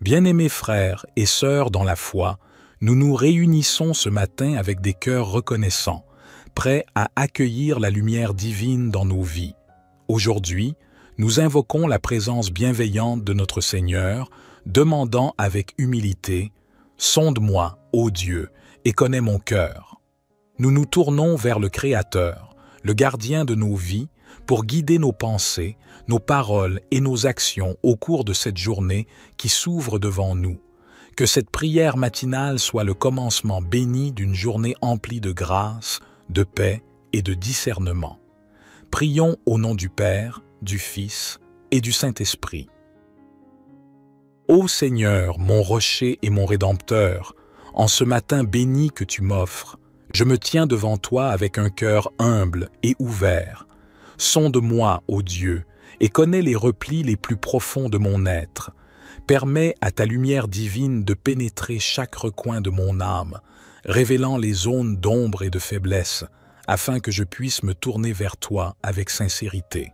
Bien-aimés frères et sœurs dans la foi, nous nous réunissons ce matin avec des cœurs reconnaissants, prêts à accueillir la lumière divine dans nos vies. Aujourd'hui, nous invoquons la présence bienveillante de notre Seigneur, demandant avec humilité « Sonde-moi, ô Dieu, et connais mon cœur ». Nous nous tournons vers le Créateur, le gardien de nos vies, pour guider nos pensées, nos paroles et nos actions au cours de cette journée qui s'ouvre devant nous. Que cette prière matinale soit le commencement béni d'une journée emplie de grâce, de paix et de discernement. Prions au nom du Père, du Fils et du Saint-Esprit. Ô Seigneur, mon rocher et mon Rédempteur, en ce matin béni que tu m'offres, je me tiens devant toi avec un cœur humble et ouvert. Sonde-moi, ô Dieu, et connais les replis les plus profonds de mon être. Permets à ta lumière divine de pénétrer chaque recoin de mon âme, révélant les zones d'ombre et de faiblesse, afin que je puisse me tourner vers toi avec sincérité.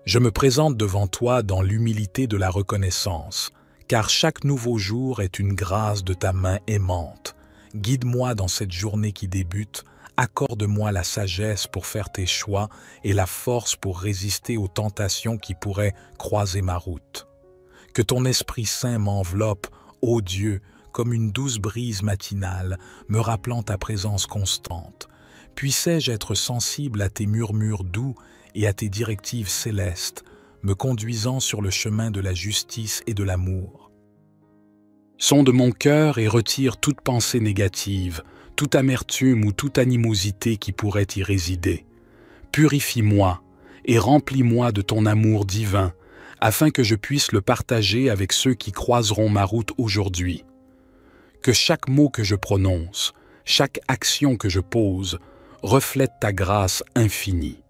Je me présente devant toi dans l'humilité de la reconnaissance, car chaque nouveau jour est une grâce de ta main aimante. Guide-moi dans cette journée qui débute, accorde-moi la sagesse pour faire tes choix et la force pour résister aux tentations qui pourraient croiser ma route. Que ton Esprit Saint m'enveloppe, ô Dieu, comme une douce brise matinale, me rappelant ta présence constante. Puissais-je être sensible à tes murmures doux et à tes directives célestes, me conduisant sur le chemin de la justice et de l'amour. Sonde mon cœur et retire toute pensée négative, toute amertume ou toute animosité qui pourrait y résider. Purifie-moi et remplis-moi de ton amour divin, afin que je puisse le partager avec ceux qui croiseront ma route aujourd'hui. Que chaque mot que je prononce, chaque action que je pose, reflète ta grâce infinie.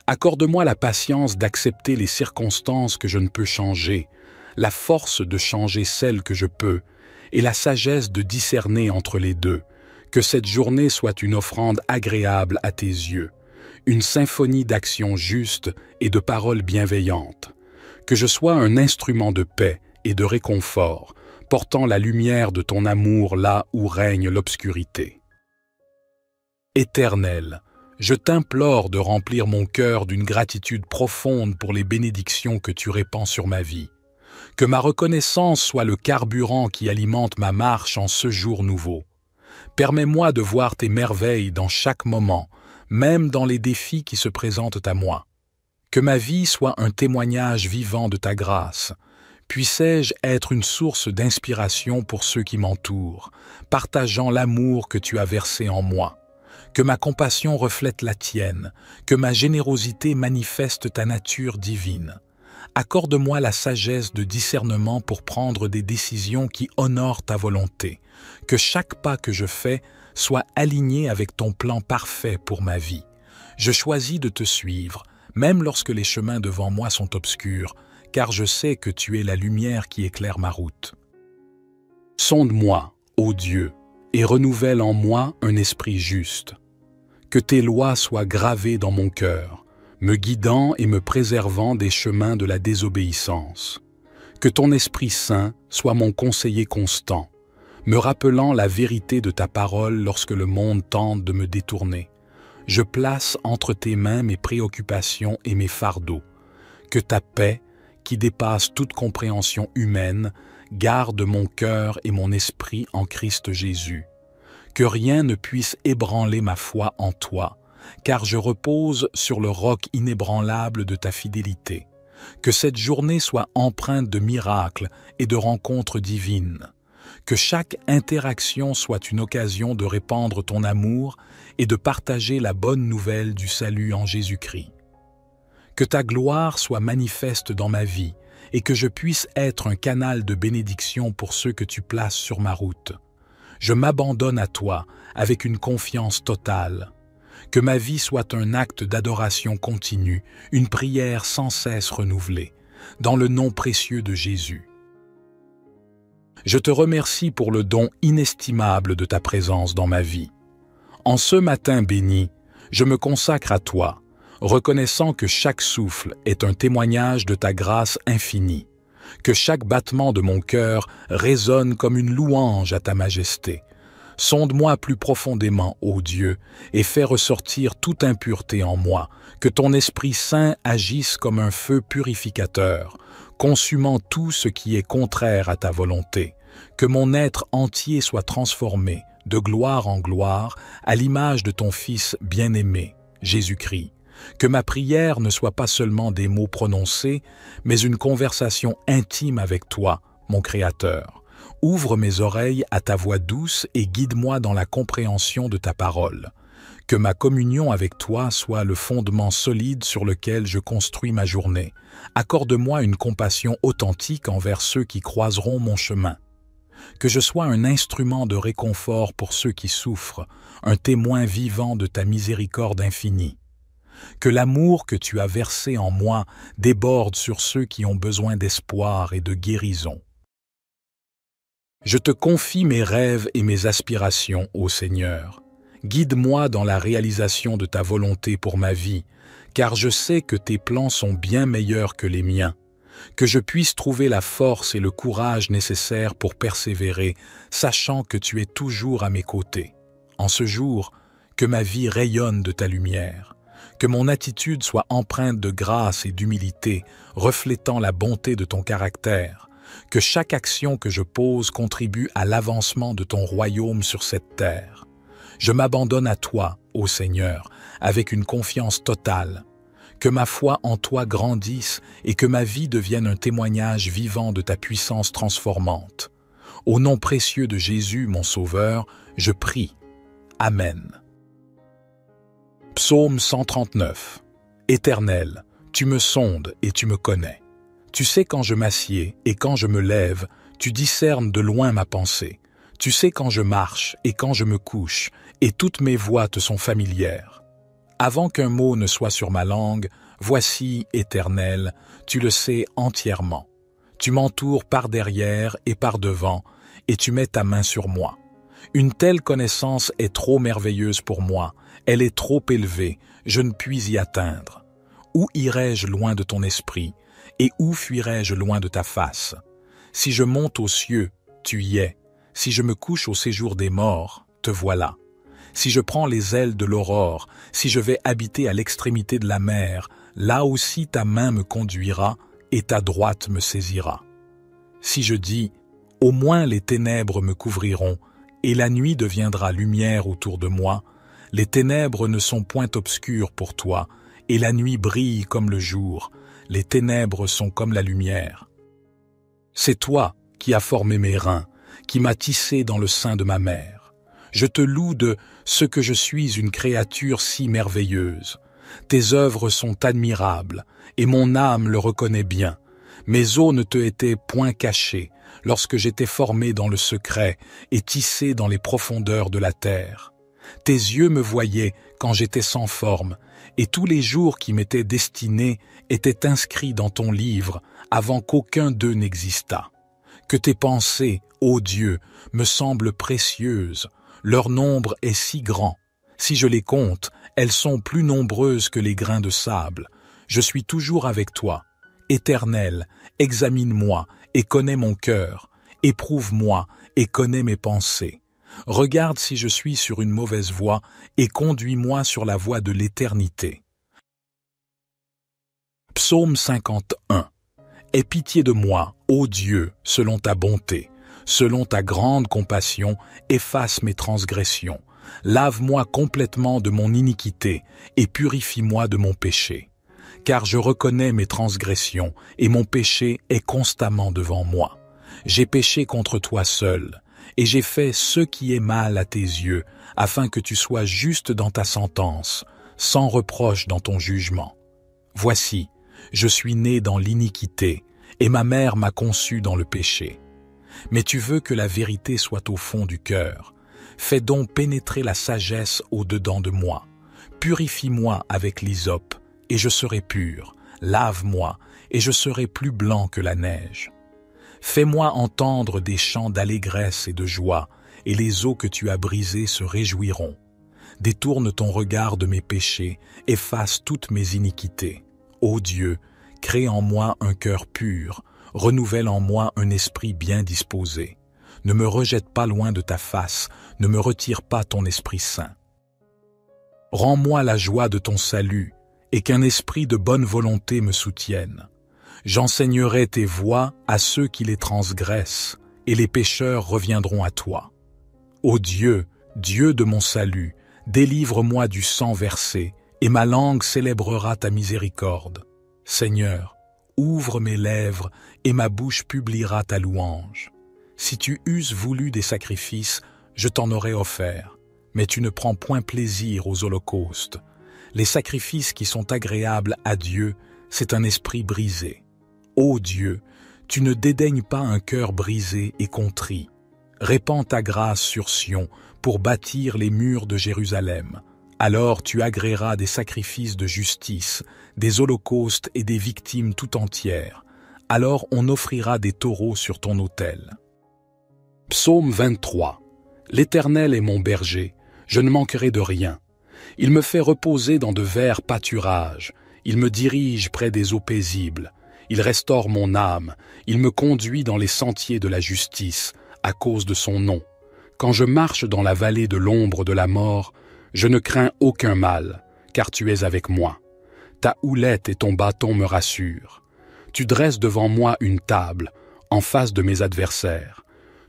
Accorde-moi la patience d'accepter les circonstances que je ne peux changer, la force de changer celles que je peux, et la sagesse de discerner entre les deux. Que cette journée soit une offrande agréable à tes yeux, une symphonie d'actions justes et de paroles bienveillantes. Que je sois un instrument de paix et de réconfort, portant la lumière de ton amour là où règne l'obscurité. Éternel, je t'implore de remplir mon cœur d'une gratitude profonde pour les bénédictions que tu répands sur ma vie. Que ma reconnaissance soit le carburant qui alimente ma marche en ce jour nouveau. Permets-moi de voir tes merveilles dans chaque moment, même dans les défis qui se présentent à moi. Que ma vie soit un témoignage vivant de ta grâce. Puissais-je être une source d'inspiration pour ceux qui m'entourent, partageant l'amour que tu as versé en moi. Que ma compassion reflète la tienne, que ma générosité manifeste ta nature divine. Accorde-moi la sagesse de discernement pour prendre des décisions qui honorent ta volonté. Que chaque pas que je fais soit aligné avec ton plan parfait pour ma vie. Je choisis de te suivre, même lorsque les chemins devant moi sont obscurs, car je sais que tu es la lumière qui éclaire ma route. Sonde-moi, ô Dieu, et renouvelle en moi un esprit juste. Que tes lois soient gravées dans mon cœur, me guidant et me préservant des chemins de la désobéissance. Que ton Esprit Saint soit mon conseiller constant, me rappelant la vérité de ta parole lorsque le monde tente de me détourner. Je place entre tes mains mes préoccupations et mes fardeaux. Que ta paix, qui dépasse toute compréhension humaine, garde mon cœur et mon esprit en Christ Jésus. Que rien ne puisse ébranler ma foi en toi, car je repose sur le roc inébranlable de ta fidélité. Que cette journée soit empreinte de miracles et de rencontres divines. Que chaque interaction soit une occasion de répandre ton amour et de partager la bonne nouvelle du salut en Jésus-Christ. Que ta gloire soit manifeste dans ma vie et que je puisse être un canal de bénédiction pour ceux que tu places sur ma route. Je m'abandonne à toi avec une confiance totale. Que ma vie soit un acte d'adoration continue, une prière sans cesse renouvelée, dans le nom précieux de Jésus. Je te remercie pour le don inestimable de ta présence dans ma vie. En ce matin béni, je me consacre à toi, reconnaissant que chaque souffle est un témoignage de ta grâce infinie. Que chaque battement de mon cœur résonne comme une louange à ta majesté. Sonde-moi plus profondément, ô Dieu, et fais ressortir toute impureté en moi, que ton Esprit Saint agisse comme un feu purificateur, consumant tout ce qui est contraire à ta volonté, que mon être entier soit transformé, de gloire en gloire, à l'image de ton Fils bien-aimé, Jésus-Christ. Que ma prière ne soit pas seulement des mots prononcés, mais une conversation intime avec toi, mon Créateur. Ouvre mes oreilles à ta voix douce et guide-moi dans la compréhension de ta parole. Que ma communion avec toi soit le fondement solide sur lequel je construis ma journée. Accorde-moi une compassion authentique envers ceux qui croiseront mon chemin. Que je sois un instrument de réconfort pour ceux qui souffrent, un témoin vivant de ta miséricorde infinie. Que l'amour que tu as versé en moi déborde sur ceux qui ont besoin d'espoir et de guérison. Je te confie mes rêves et mes aspirations, ô Seigneur. Guide-moi dans la réalisation de ta volonté pour ma vie, car je sais que tes plans sont bien meilleurs que les miens. Que je puisse trouver la force et le courage nécessaires pour persévérer, sachant que tu es toujours à mes côtés. En ce jour, que ma vie rayonne de ta lumière. Que mon attitude soit empreinte de grâce et d'humilité, reflétant la bonté de ton caractère. Que chaque action que je pose contribue à l'avancement de ton royaume sur cette terre. Je m'abandonne à toi, ô Seigneur, avec une confiance totale. Que ma foi en toi grandisse et que ma vie devienne un témoignage vivant de ta puissance transformante. Au nom précieux de Jésus, mon Sauveur, je prie. Amen. Psaume 139. Éternel, tu me sondes et tu me connais. Tu sais quand je m'assieds et quand je me lève, tu discernes de loin ma pensée. Tu sais quand je marche et quand je me couche, et toutes mes voies te sont familières. Avant qu'un mot ne soit sur ma langue, voici, Éternel, tu le sais entièrement. Tu m'entoures par derrière et par devant, et tu mets ta main sur moi. Une telle connaissance est trop merveilleuse pour moi, elle est trop élevée, je ne puis y atteindre. Où irai-je loin de ton esprit, et où fuirai-je loin de ta face? Si je monte aux cieux, tu y es. Si je me couche au séjour des morts, te voilà. Si je prends les ailes de l'aurore, si je vais habiter à l'extrémité de la mer, là aussi ta main me conduira et ta droite me saisira. Si je dis, au moins les ténèbres me couvriront, et la nuit deviendra lumière autour de moi, les ténèbres ne sont point obscures pour toi, et la nuit brille comme le jour, les ténèbres sont comme la lumière. C'est toi qui as formé mes reins, qui m'as tissé dans le sein de ma mère. Je te loue de ce que je suis une créature si merveilleuse. Tes œuvres sont admirables, et mon âme le reconnaît bien. Mes os ne te étaient point cachés, lorsque j'étais formé dans le secret et tissé dans les profondeurs de la terre. Tes yeux me voyaient quand j'étais sans forme, et tous les jours qui m'étaient destinés étaient inscrits dans ton livre avant qu'aucun d'eux n'existât. Que tes pensées, ô Dieu, me semblent précieuses, leur nombre est si grand. Si je les compte, elles sont plus nombreuses que les grains de sable. Je suis toujours avec toi. Éternel, examine-moi et connais mon cœur. Éprouve-moi et connais mes pensées. Regarde si je suis sur une mauvaise voie et conduis-moi sur la voie de l'éternité. Psaume 51. Aie pitié de moi, ô Dieu, selon ta bonté. Selon ta grande compassion, efface mes transgressions. Lave-moi complètement de mon iniquité et purifie-moi de mon péché. Car je reconnais mes transgressions et mon péché est constamment devant moi. J'ai péché contre toi seul, et j'ai fait ce qui est mal à tes yeux, afin que tu sois juste dans ta sentence, sans reproche dans ton jugement. Voici, je suis né dans l'iniquité, et ma mère m'a conçu dans le péché. Mais tu veux que la vérité soit au fond du cœur. Fais donc pénétrer la sagesse au-dedans de moi. Purifie-moi avec l'hysope, et je serai pur. Lave-moi, et je serai plus blanc que la neige. Fais-moi entendre des chants d'allégresse et de joie, et les eaux que tu as brisées se réjouiront. Détourne ton regard de mes péchés, efface toutes mes iniquités. Ô Dieu, crée en moi un cœur pur, renouvelle en moi un esprit bien disposé. Ne me rejette pas loin de ta face, ne me retire pas ton Esprit Saint. Rends-moi la joie de ton salut, et qu'un esprit de bonne volonté me soutienne. J'enseignerai tes voies à ceux qui les transgressent, et les pécheurs reviendront à toi. Ô Dieu, Dieu de mon salut, délivre-moi du sang versé, et ma langue célébrera ta miséricorde. Seigneur, ouvre mes lèvres, et ma bouche publiera ta louange. Si tu eusses voulu des sacrifices, je t'en aurais offert, mais tu ne prends point plaisir aux holocaustes. Les sacrifices qui sont agréables à Dieu, c'est un esprit brisé. Ô Dieu, tu ne dédaignes pas un cœur brisé et contrit. Répands ta grâce sur Sion pour bâtir les murs de Jérusalem. Alors tu agréeras des sacrifices de justice, des holocaustes et des victimes tout entières. Alors on offrira des taureaux sur ton autel. Psaume 23. L'Éternel est mon berger, je ne manquerai de rien. Il me fait reposer dans de verts pâturages, il me dirige près des eaux paisibles, il restaure mon âme, il me conduit dans les sentiers de la justice, à cause de son nom. Quand je marche dans la vallée de l'ombre de la mort, je ne crains aucun mal, car tu es avec moi. Ta houlette et ton bâton me rassurent. Tu dresses devant moi une table, en face de mes adversaires.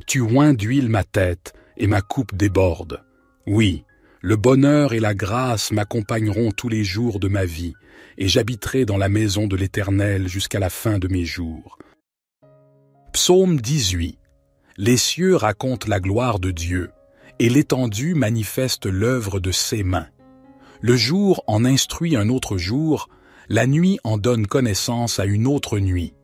Tu oins d'huile ma tête, et ma coupe déborde. Oui, le bonheur et la grâce m'accompagneront tous les jours de ma vie, et j'habiterai dans la maison de l'Éternel jusqu'à la fin de mes jours. Psaume 18. Les cieux racontent la gloire de Dieu, et l'étendue manifeste l'œuvre de ses mains. Le jour en instruit un autre jour, la nuit en donne connaissance à une autre nuit.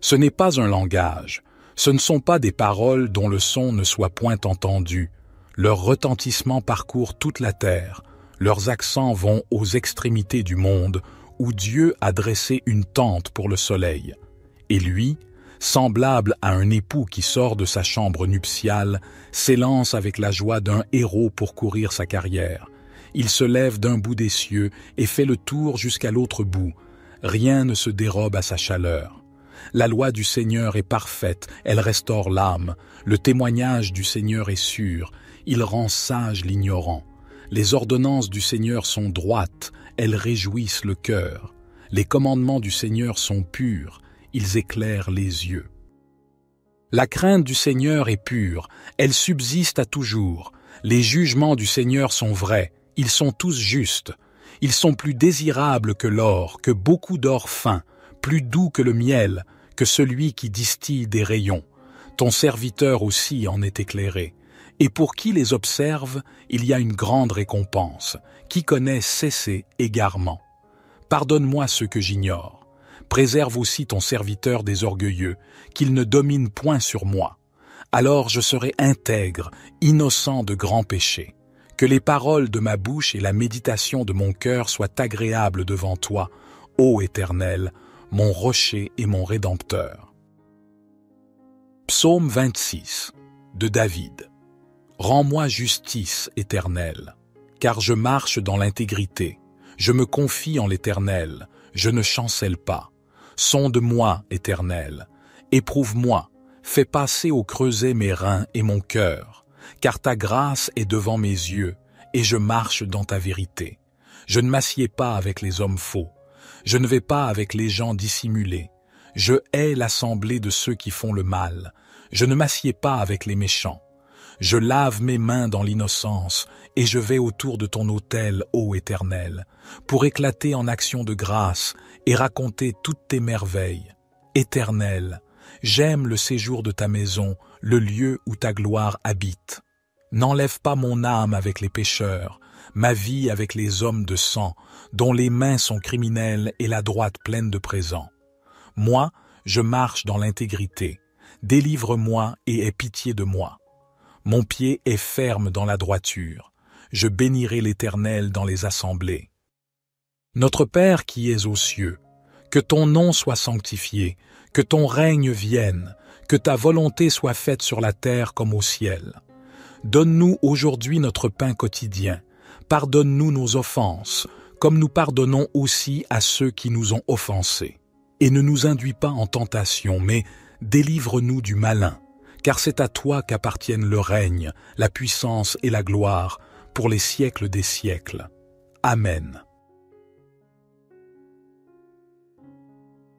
Ce n'est pas un langage, ce ne sont pas des paroles dont le son ne soit point entendu. Leur retentissement parcourt toute la terre, leurs accents vont aux extrémités du monde, où Dieu a dressé une tente pour le soleil. Et lui, semblable à un époux qui sort de sa chambre nuptiale, s'élance avec la joie d'un héros pour courir sa carrière. Il se lève d'un bout des cieux et fait le tour jusqu'à l'autre bout. Rien ne se dérobe à sa chaleur. La loi du Seigneur est parfaite, elle restaure l'âme. Le témoignage du Seigneur est sûr, il rend sage l'ignorant. Les ordonnances du Seigneur sont droites, elles réjouissent le cœur. Les commandements du Seigneur sont purs, ils éclairent les yeux. La crainte du Seigneur est pure, elle subsiste à toujours. Les jugements du Seigneur sont vrais, ils sont tous justes. Ils sont plus désirables que l'or, que beaucoup d'or fin, plus doux que le miel, que celui qui distille des rayons. Ton serviteur aussi en est éclairé. Et pour qui les observe, il y a une grande récompense. Qui connaît cesser égarement. Pardonne-moi ce que j'ignore. Préserve aussi ton serviteur des orgueilleux, qu'il ne domine point sur moi. Alors je serai intègre, innocent de grands péchés. Que les paroles de ma bouche et la méditation de mon cœur soient agréables devant toi, ô Éternel, mon rocher et mon rédempteur. Psaume 26, de David. Rends-moi justice, Éternel, car je marche dans l'intégrité. Je me confie en l'Éternel, je ne chancelle pas. Sonde-moi, Éternel, éprouve-moi, fais passer au creuset mes reins et mon cœur, car ta grâce est devant mes yeux, et je marche dans ta vérité. Je ne m'assieds pas avec les hommes faux, je ne vais pas avec les gens dissimulés. Je hais l'assemblée de ceux qui font le mal, je ne m'assieds pas avec les méchants. Je lave mes mains dans l'innocence, et je vais autour de ton autel, ô Éternel, pour éclater en actions de grâce et raconter toutes tes merveilles. Éternel, j'aime le séjour de ta maison, le lieu où ta gloire habite. N'enlève pas mon âme avec les pécheurs, ma vie avec les hommes de sang, dont les mains sont criminelles et la droite pleine de présents. Moi, je marche dans l'intégrité. Délivre-moi et aie pitié de moi. Mon pied est ferme dans la droiture. Je bénirai l'Éternel dans les assemblées. Notre Père qui es aux cieux, que ton nom soit sanctifié, que ton règne vienne, que ta volonté soit faite sur la terre comme au ciel. Donne-nous aujourd'hui notre pain quotidien. Pardonne-nous nos offenses, comme nous pardonnons aussi à ceux qui nous ont offensés. Et ne nous induis pas en tentation, mais Délivre-nous du malin, car c'est à toi qu'appartiennent le règne, la puissance et la gloire, pour les siècles des siècles. Amen.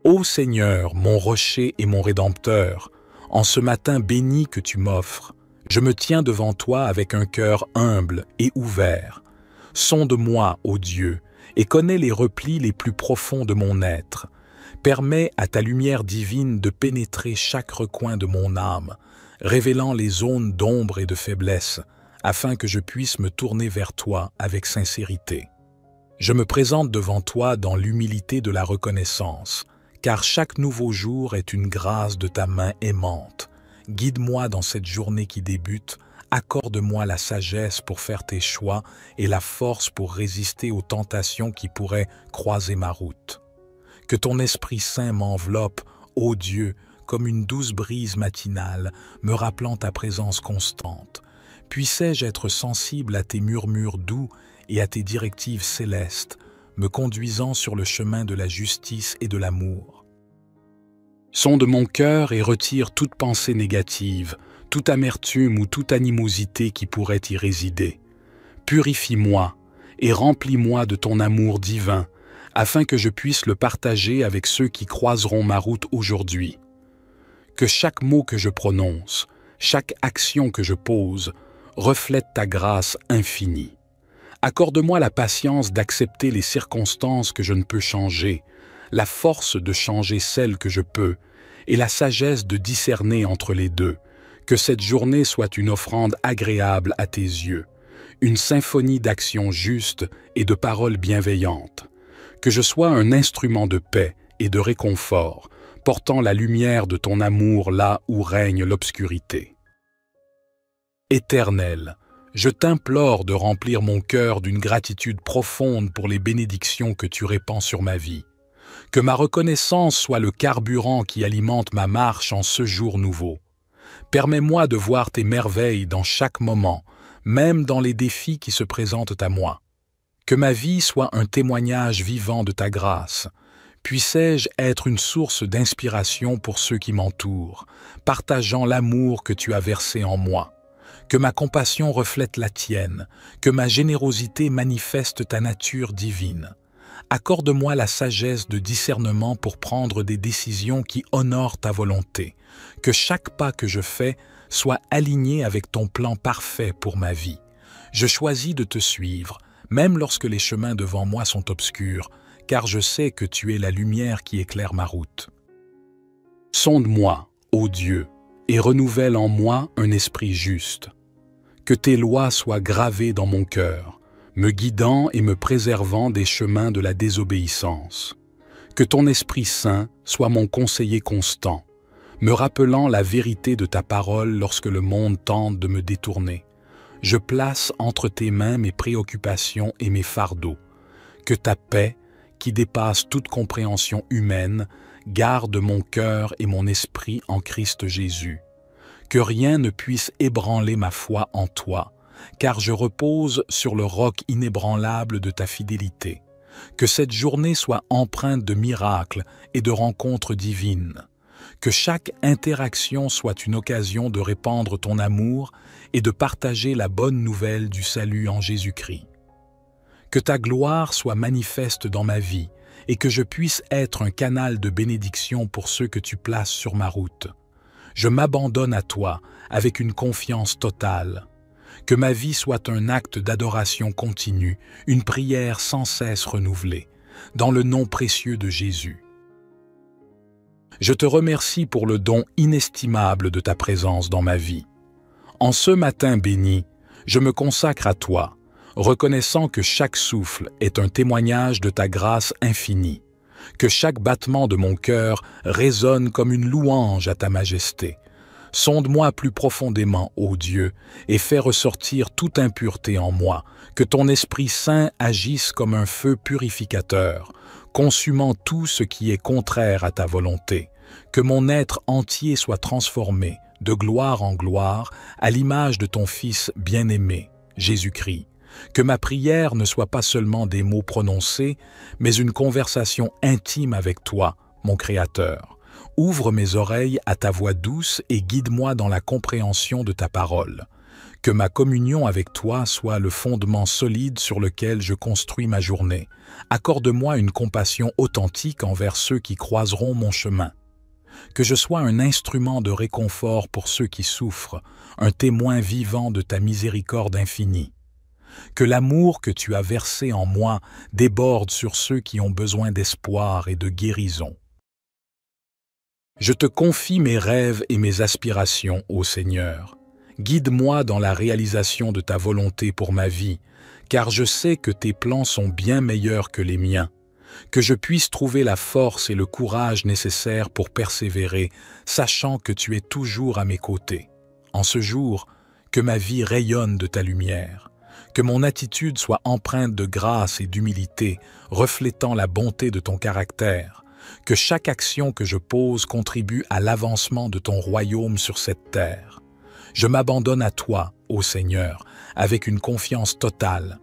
Ô Seigneur, mon rocher et mon Rédempteur, en ce matin béni que tu m'offres, je me tiens devant toi avec un cœur humble et ouvert. Sonde-moi, ô Dieu, et connais les replis les plus profonds de mon être. Permets à ta lumière divine de pénétrer chaque recoin de mon âme, révélant les zones d'ombre et de faiblesse, afin que je puisse me tourner vers toi avec sincérité. Je me présente devant toi dans l'humilité de la reconnaissance, car chaque nouveau jour est une grâce de ta main aimante. Guide-moi dans cette journée qui débute, accorde-moi la sagesse pour faire tes choix et la force pour résister aux tentations qui pourraient croiser ma route. Que ton Esprit Saint m'enveloppe, ô Dieu, comme une douce brise matinale, me rappelant ta présence constante. Puissais-je être sensible à tes murmures doux et à tes directives célestes, me conduisant sur le chemin de la justice et de l'amour. Sonde mon cœur et retire toute pensée négative, toute amertume ou toute animosité qui pourrait y résider. Purifie-moi et remplis-moi de ton amour divin, afin que je puisse le partager avec ceux qui croiseront ma route aujourd'hui. Que chaque mot que je prononce, chaque action que je pose, reflète ta grâce infinie. Accorde-moi la patience d'accepter les circonstances que je ne peux changer, la force de changer celles que je peux, et la sagesse de discerner entre les deux. Que cette journée soit une offrande agréable à tes yeux, une symphonie d'actions justes et de paroles bienveillantes. Que je sois un instrument de paix et de réconfort, portant la lumière de ton amour là où règne l'obscurité. Éternel, je t'implore de remplir mon cœur d'une gratitude profonde pour les bénédictions que tu répands sur ma vie. Que ma reconnaissance soit le carburant qui alimente ma marche en ce jour nouveau. Permets-moi de voir tes merveilles dans chaque moment, même dans les défis qui se présentent à moi. Que ma vie soit un témoignage vivant de ta grâce. Puissais-je être une source d'inspiration pour ceux qui m'entourent, partageant l'amour que tu as versé en moi. Que ma compassion reflète la tienne, que ma générosité manifeste ta nature divine. Accorde-moi la sagesse de discernement pour prendre des décisions qui honorent ta volonté. Que chaque pas que je fais soit aligné avec ton plan parfait pour ma vie. Je choisis de te suivre, même lorsque les chemins devant moi sont obscurs, car je sais que tu es la lumière qui éclaire ma route. Sonde-moi, ô Dieu, et renouvelle en moi un esprit juste. Que tes lois soient gravées dans mon cœur, me guidant et me préservant des chemins de la désobéissance. Que ton Esprit Saint soit mon conseiller constant, me rappelant la vérité de ta parole lorsque le monde tente de me détourner. Je place entre tes mains mes préoccupations et mes fardeaux. Que ta paix, qui dépasse toute compréhension humaine, garde mon cœur et mon esprit en Christ Jésus. Que rien ne puisse ébranler ma foi en toi, car je repose sur le roc inébranlable de ta fidélité. Que cette journée soit empreinte de miracles et de rencontres divines. Que chaque interaction soit une occasion de répandre ton amour et de partager la bonne nouvelle du salut en Jésus-Christ. Que ta gloire soit manifeste dans ma vie et que je puisse être un canal de bénédiction pour ceux que tu places sur ma route. Je m'abandonne à toi avec une confiance totale. Que ma vie soit un acte d'adoration continue, une prière sans cesse renouvelée, dans le nom précieux de Jésus. Je te remercie pour le don inestimable de ta présence dans ma vie. En ce matin béni, je me consacre à toi, reconnaissant que chaque souffle est un témoignage de ta grâce infinie, que chaque battement de mon cœur résonne comme une louange à ta majesté. Sonde-moi plus profondément, ô Dieu, et fais ressortir toute impureté en moi, que ton Esprit Saint agisse comme un feu purificateur, consumant tout ce qui est contraire à ta volonté, que mon être entier soit transformé, de gloire en gloire, à l'image de ton Fils bien-aimé, Jésus-Christ. Que ma prière ne soit pas seulement des mots prononcés, mais une conversation intime avec toi, mon Créateur. Ouvre mes oreilles à ta voix douce et guide-moi dans la compréhension de ta parole. Que ma communion avec toi soit le fondement solide sur lequel je construis ma journée. Accorde-moi une compassion authentique envers ceux qui croiseront mon chemin. Que je sois un instrument de réconfort pour ceux qui souffrent, un témoin vivant de ta miséricorde infinie. Que l'amour que tu as versé en moi déborde sur ceux qui ont besoin d'espoir et de guérison. Je te confie mes rêves et mes aspirations, ô Seigneur. Guide-moi dans la réalisation de ta volonté pour ma vie, car je sais que tes plans sont bien meilleurs que les miens. Que je puisse trouver la force et le courage nécessaires pour persévérer, sachant que tu es toujours à mes côtés. En ce jour, que ma vie rayonne de ta lumière. Que mon attitude soit empreinte de grâce et d'humilité, reflétant la bonté de ton caractère. Que chaque action que je pose contribue à l'avancement de ton royaume sur cette terre. Je m'abandonne à toi, ô Seigneur, avec une confiance totale.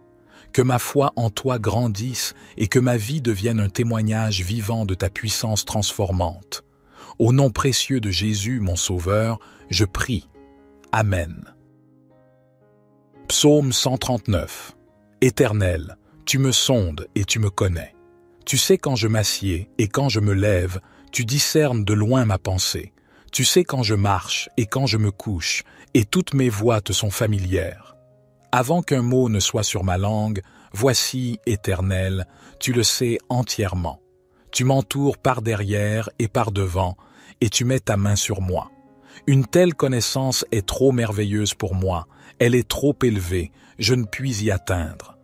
Que ma foi en toi grandisse et que ma vie devienne un témoignage vivant de ta puissance transformante. Au nom précieux de Jésus, mon Sauveur, je prie. Amen. Psaume 139. Éternel, tu me sondes et tu me connais. Tu sais quand je m'assieds et quand je me lève, tu discernes de loin ma pensée. Tu sais quand je marche et quand je me couche, et toutes mes voies te sont familières. Avant qu'un mot ne soit sur ma langue, voici, Éternel, tu le sais entièrement. Tu m'entoures par derrière et par devant, et tu mets ta main sur moi. Une telle connaissance est trop merveilleuse pour moi, elle est trop élevée, je ne puis y atteindre.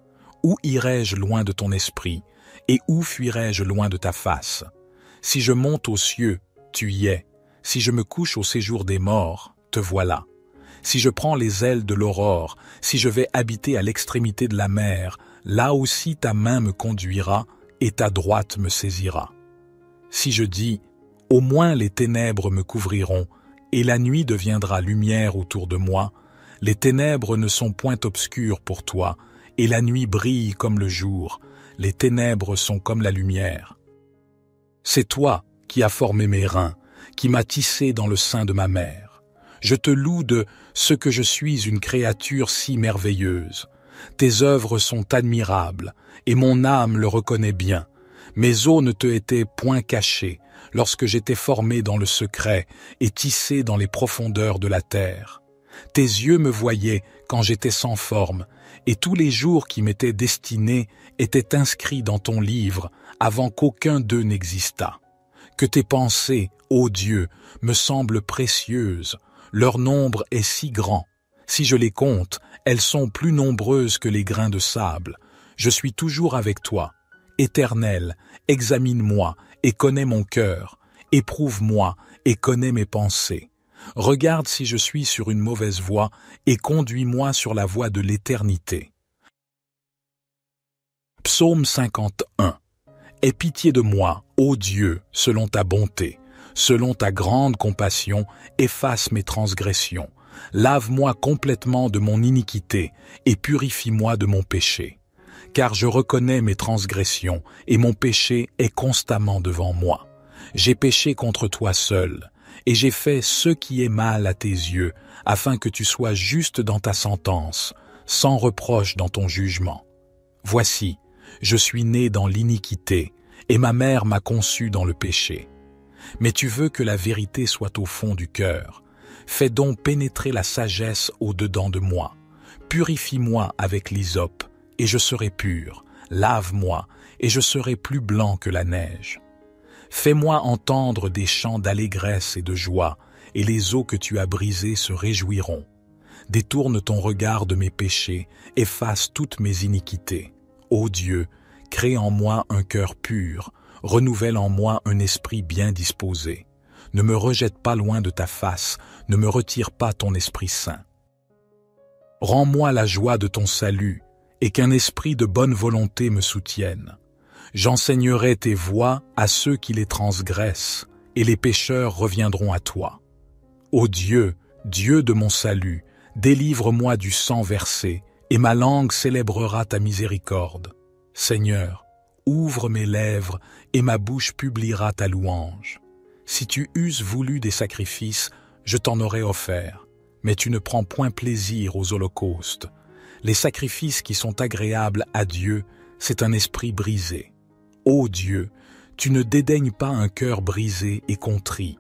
Où irai-je loin de ton esprit, et où fuirai-je loin de ta face? Si je monte aux cieux, tu y es. Si je me couche au séjour des morts, te voilà. Si je prends les ailes de l'aurore, si je vais habiter à l'extrémité de la mer, là aussi ta main me conduira et ta droite me saisira. Si je dis, au moins les ténèbres me couvriront, et la nuit deviendra lumière autour de moi, les ténèbres ne sont point obscures pour toi, et la nuit brille comme le jour, les ténèbres sont comme la lumière. C'est toi qui as formé mes reins, qui m'as tissé dans le sein de ma mère. Je te loue de ce que je suis une créature si merveilleuse. Tes œuvres sont admirables, et mon âme le reconnaît bien. Mes os ne te étaient point cachés, lorsque j'étais formé dans le secret et tissé dans les profondeurs de la terre. Tes yeux me voyaient quand j'étais sans forme, et tous les jours qui m'étaient destinés étaient inscrits dans ton livre avant qu'aucun d'eux n'existât. Que tes pensées, ô Dieu, me semblent précieuses, leur nombre est si grand. Si je les compte, elles sont plus nombreuses que les grains de sable. Je suis toujours avec toi. Éternel, examine-moi et connais mon cœur. Éprouve-moi et connais mes pensées. Regarde si je suis sur une mauvaise voie et conduis-moi sur la voie de l'éternité. Psaume 51. Aie pitié de moi, ô Dieu, selon ta bonté. Selon ta grande compassion, efface mes transgressions. Lave-moi complètement de mon iniquité et purifie-moi de mon péché. Car je reconnais mes transgressions et mon péché est constamment devant moi. J'ai péché contre toi seul, et j'ai fait ce qui est mal à tes yeux, afin que tu sois juste dans ta sentence, sans reproche dans ton jugement. Voici, je suis né dans l'iniquité, et ma mère m'a conçu dans le péché. Mais tu veux que la vérité soit au fond du cœur. Fais donc pénétrer la sagesse au-dedans de moi. Purifie-moi avec l'hysope, et je serai pur. Lave-moi, et je serai plus blanc que la neige. Fais-moi entendre des chants d'allégresse et de joie, et les eaux que tu as brisées se réjouiront. Détourne ton regard de mes péchés, efface toutes mes iniquités. Ô Dieu, crée en moi un cœur pur, renouvelle en moi un esprit bien disposé. Ne me rejette pas loin de ta face, ne me retire pas ton Esprit Saint. Rends-moi la joie de ton salut, et qu'un esprit de bonne volonté me soutienne. J'enseignerai tes voies à ceux qui les transgressent, et les pécheurs reviendront à toi. Ô Dieu, Dieu de mon salut, délivre-moi du sang versé, et ma langue célébrera ta miséricorde. Seigneur, ouvre mes lèvres, et ma bouche publiera ta louange. Si tu eusses voulu des sacrifices, je t'en aurais offert, mais tu ne prends point plaisir aux holocaustes. Les sacrifices qui sont agréables à Dieu, c'est un esprit brisé. Ô Dieu, tu ne dédaignes pas un cœur brisé et contrit.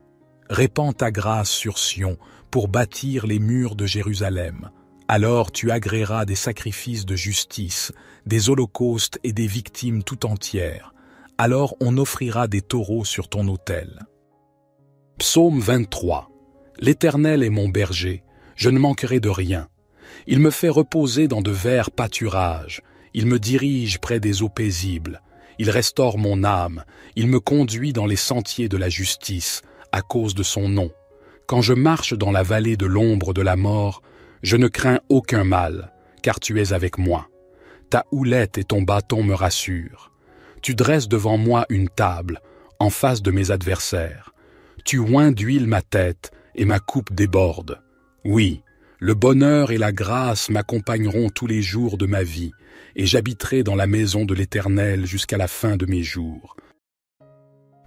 Répands ta grâce sur Sion pour bâtir les murs de Jérusalem. Alors tu agréeras des sacrifices de justice, des holocaustes et des victimes tout entières. Alors on offrira des taureaux sur ton autel. Psaume 23. L'Éternel est mon berger, je ne manquerai de rien. Il me fait reposer dans de verts pâturages, il me dirige près des eaux paisibles, il restaure mon âme, il me conduit dans les sentiers de la justice, à cause de son nom. Quand je marche dans la vallée de l'ombre de la mort, je ne crains aucun mal, car tu es avec moi. Ta houlette et ton bâton me rassurent. Tu dresses devant moi une table, en face de mes adversaires. Tu oins d'huile ma tête, et ma coupe déborde. Oui, le bonheur et la grâce m'accompagneront tous les jours de ma vie, et j'habiterai dans la maison de l'Éternel jusqu'à la fin de mes jours.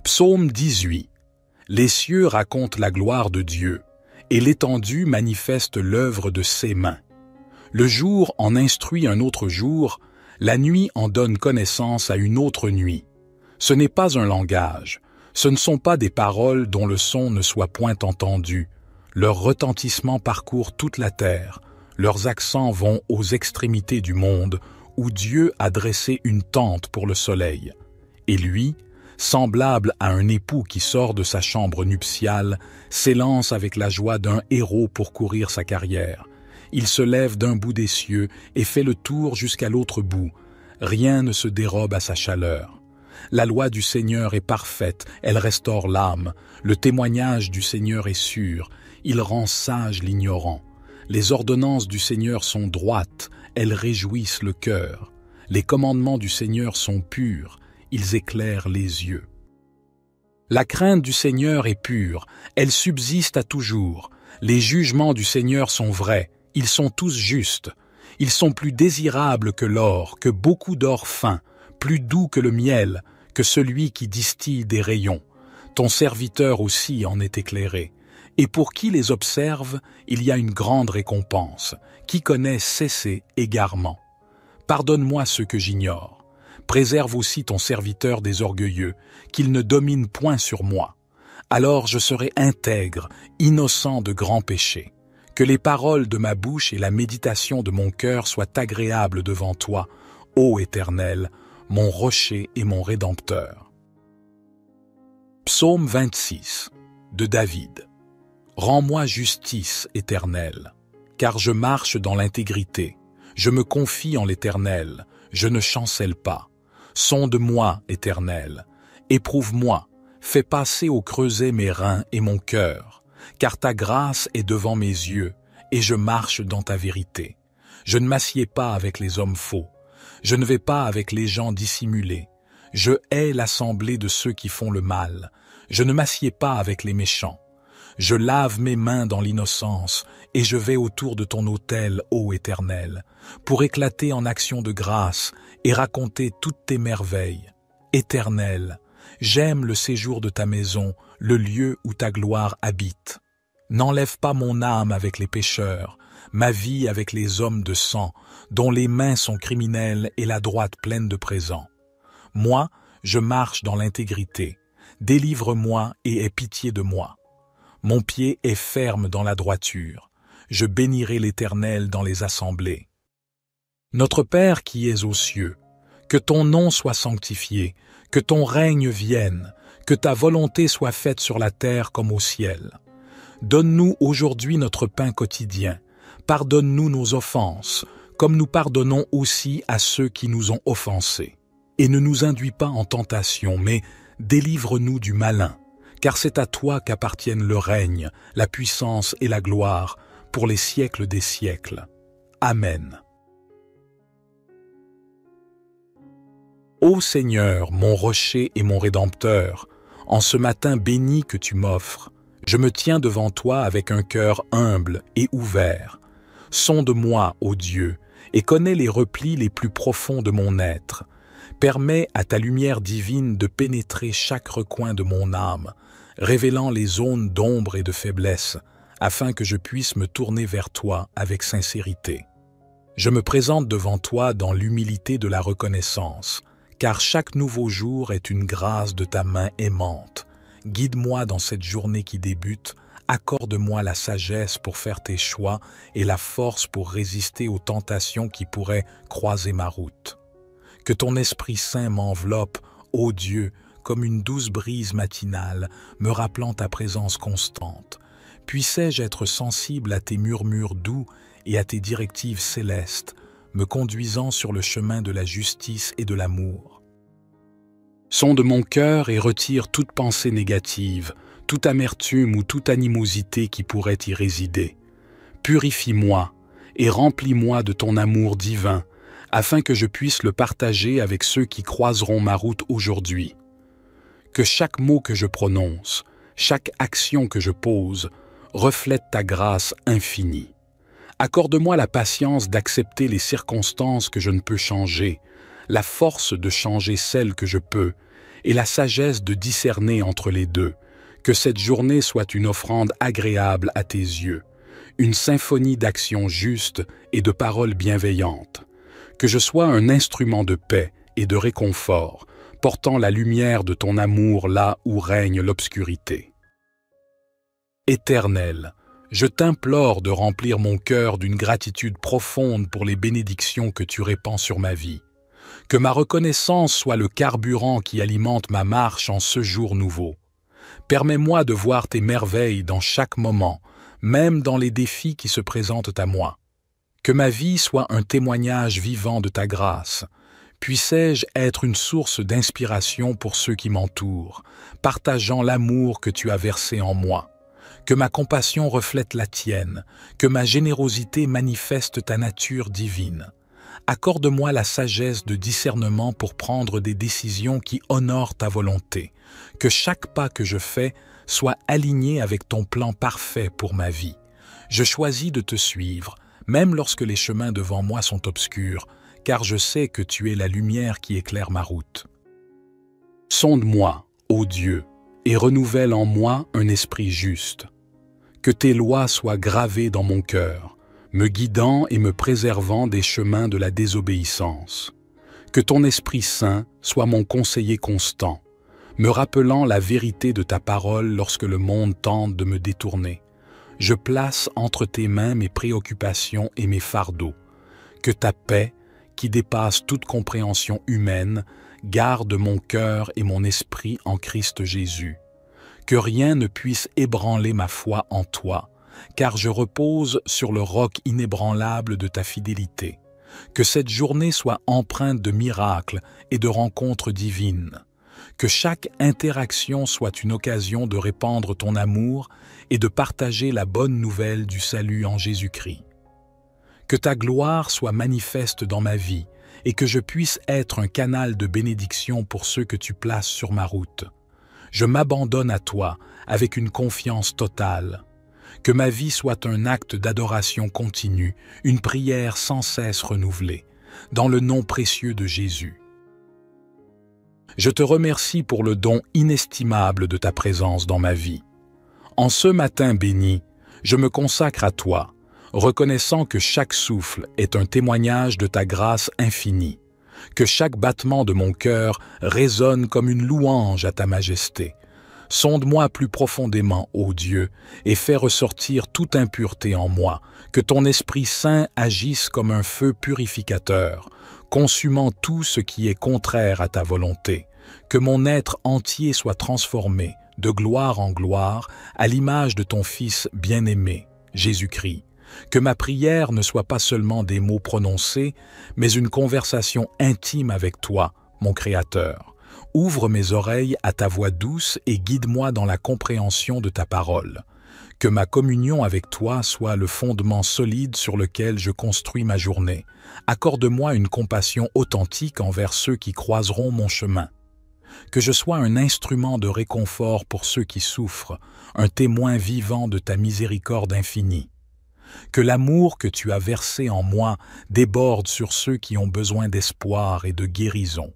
Psaume 18. Les cieux racontent la gloire de Dieu, et l'étendue manifeste l'œuvre de ses mains. Le jour en instruit un autre jour, la nuit en donne connaissance à une autre nuit. Ce n'est pas un langage, ce ne sont pas des paroles dont le son ne soit point entendu. Leur retentissement parcourt toute la terre, leurs accents vont aux extrémités du monde, où Dieu a dressé une tente pour le soleil. Et lui, semblable à un époux qui sort de sa chambre nuptiale, s'élance avec la joie d'un héros pour courir sa carrière. Il se lève d'un bout des cieux et fait le tour jusqu'à l'autre bout. Rien ne se dérobe à sa chaleur. La loi du Seigneur est parfaite, elle restaure l'âme. Le témoignage du Seigneur est sûr, il rend sage l'ignorant. Les ordonnances du Seigneur sont droites, elles réjouissent le cœur. Les commandements du Seigneur sont purs, ils éclairent les yeux. La crainte du Seigneur est pure, elle subsiste à toujours. Les jugements du Seigneur sont vrais, ils sont tous justes. Ils sont plus désirables que l'or, que beaucoup d'or fin, plus doux que le miel, que celui qui distille des rayons. Ton serviteur aussi en est éclairé. Et pour qui les observe, il y a une grande récompense. Qui connaît cesser égarement. Pardonne-moi ce que j'ignore. Préserve aussi ton serviteur des orgueilleux, qu'il ne domine point sur moi. Alors je serai intègre, innocent de grands péchés. Que les paroles de ma bouche et la méditation de mon cœur soient agréables devant toi, ô Éternel, mon rocher et mon rédempteur. Psaume 26 de David. Rends-moi justice, Éternel, car je marche dans l'intégrité. Je me confie en l'Éternel, je ne chancelle pas. Sonde-moi, Éternel, éprouve-moi, fais passer au creuset mes reins et mon cœur, car ta grâce est devant mes yeux, et je marche dans ta vérité. Je ne m'assieds pas avec les hommes faux, je ne vais pas avec les gens dissimulés. Je hais l'assemblée de ceux qui font le mal, je ne m'assieds pas avec les méchants. Je lave mes mains dans l'innocence, et je vais autour de ton autel, ô Éternel, pour éclater en actions de grâce et raconter toutes tes merveilles. Éternel, j'aime le séjour de ta maison, le lieu où ta gloire habite. N'enlève pas mon âme avec les pécheurs, ma vie avec les hommes de sang, dont les mains sont criminelles et la droite pleine de présents. Moi, je marche dans l'intégrité. Délivre-moi et aie pitié de moi. Mon pied est ferme dans la droiture. Je bénirai l'Éternel dans les assemblées. Notre Père qui es aux cieux, que ton nom soit sanctifié, que ton règne vienne, que ta volonté soit faite sur la terre comme au ciel. Donne-nous aujourd'hui notre pain quotidien. Pardonne-nous nos offenses, comme nous pardonnons aussi à ceux qui nous ont offensés. Et ne nous induis pas en tentation, mais délivre-nous du malin. Car c'est à toi qu'appartiennent le règne, la puissance et la gloire, pour les siècles des siècles. Amen. Ô Seigneur, mon rocher et mon rédempteur, en ce matin béni que tu m'offres, je me tiens devant toi avec un cœur humble et ouvert. Sonde-moi, ô Dieu, et connais les replis les plus profonds de mon être. Permets à ta lumière divine de pénétrer chaque recoin de mon âme. révélant les zones d'ombre et de faiblesse, afin que je puisse me tourner vers toi avec sincérité. Je me présente devant toi dans l'humilité de la reconnaissance, car chaque nouveau jour est une grâce de ta main aimante. Guide-moi dans cette journée qui débute, accorde-moi la sagesse pour faire tes choix et la force pour résister aux tentations qui pourraient croiser ma route. Que ton Esprit Saint m'enveloppe, ô Dieu, comme une douce brise matinale, me rappelant ta présence constante. Puissais-je être sensible à tes murmures doux et à tes directives célestes, me conduisant sur le chemin de la justice et de l'amour. Sonde mon cœur et retire toute pensée négative, toute amertume ou toute animosité qui pourrait y résider. Purifie-moi et remplis-moi de ton amour divin, afin que je puisse le partager avec ceux qui croiseront ma route aujourd'hui. Que chaque mot que je prononce, chaque action que je pose, reflète ta grâce infinie. Accorde-moi la patience d'accepter les circonstances que je ne peux changer, la force de changer celles que je peux, et la sagesse de discerner entre les deux. Que cette journée soit une offrande agréable à tes yeux, une symphonie d'actions justes et de paroles bienveillantes. Que je sois un instrument de paix et de réconfort, portant la lumière de ton amour là où règne l'obscurité. Éternel, je t'implore de remplir mon cœur d'une gratitude profonde pour les bénédictions que tu répands sur ma vie. Que ma reconnaissance soit le carburant qui alimente ma marche en ce jour nouveau. Permets-moi de voir tes merveilles dans chaque moment, même dans les défis qui se présentent à moi. Que ma vie soit un témoignage vivant de ta grâce. Puissais-je être une source d'inspiration pour ceux qui m'entourent, partageant l'amour que tu as versé en moi. Que ma compassion reflète la tienne, que ma générosité manifeste ta nature divine. Accorde-moi la sagesse de discernement pour prendre des décisions qui honorent ta volonté. Que chaque pas que je fais soit aligné avec ton plan parfait pour ma vie. Je choisis de te suivre, même lorsque les chemins devant moi sont obscurs, car je sais que tu es la lumière qui éclaire ma route. Sonde-moi, ô Dieu, et renouvelle en moi un esprit juste. Que tes lois soient gravées dans mon cœur, me guidant et me préservant des chemins de la désobéissance. Que ton Esprit Saint soit mon conseiller constant, me rappelant la vérité de ta parole lorsque le monde tente de me détourner. Je place entre tes mains mes préoccupations et mes fardeaux. Que ta paix, qui dépasse toute compréhension humaine, garde mon cœur et mon esprit en Christ Jésus. Que rien ne puisse ébranler ma foi en toi, car je repose sur le roc inébranlable de ta fidélité. Que cette journée soit empreinte de miracles et de rencontres divines. Que chaque interaction soit une occasion de répandre ton amour et de partager la bonne nouvelle du salut en Jésus-Christ. Que ta gloire soit manifeste dans ma vie et que je puisse être un canal de bénédiction pour ceux que tu places sur ma route. Je m'abandonne à toi avec une confiance totale. Que ma vie soit un acte d'adoration continue, une prière sans cesse renouvelée, dans le nom précieux de Jésus. Je te remercie pour le don inestimable de ta présence dans ma vie. En ce matin béni, je me consacre à toi, reconnaissant que chaque souffle est un témoignage de ta grâce infinie, que chaque battement de mon cœur résonne comme une louange à ta majesté. Sonde-moi plus profondément, ô Dieu, et fais ressortir toute impureté en moi, que ton Esprit Saint agisse comme un feu purificateur, consumant tout ce qui est contraire à ta volonté, que mon être entier soit transformé, de gloire en gloire, à l'image de ton Fils bien-aimé, Jésus-Christ. Que ma prière ne soit pas seulement des mots prononcés, mais une conversation intime avec toi, mon Créateur. Ouvre mes oreilles à ta voix douce et guide-moi dans la compréhension de ta parole. Que ma communion avec toi soit le fondement solide sur lequel je construis ma journée. Accorde-moi une compassion authentique envers ceux qui croiseront mon chemin. Que je sois un instrument de réconfort pour ceux qui souffrent, un témoin vivant de ta miséricorde infinie. Que l'amour que tu as versé en moi déborde sur ceux qui ont besoin d'espoir et de guérison.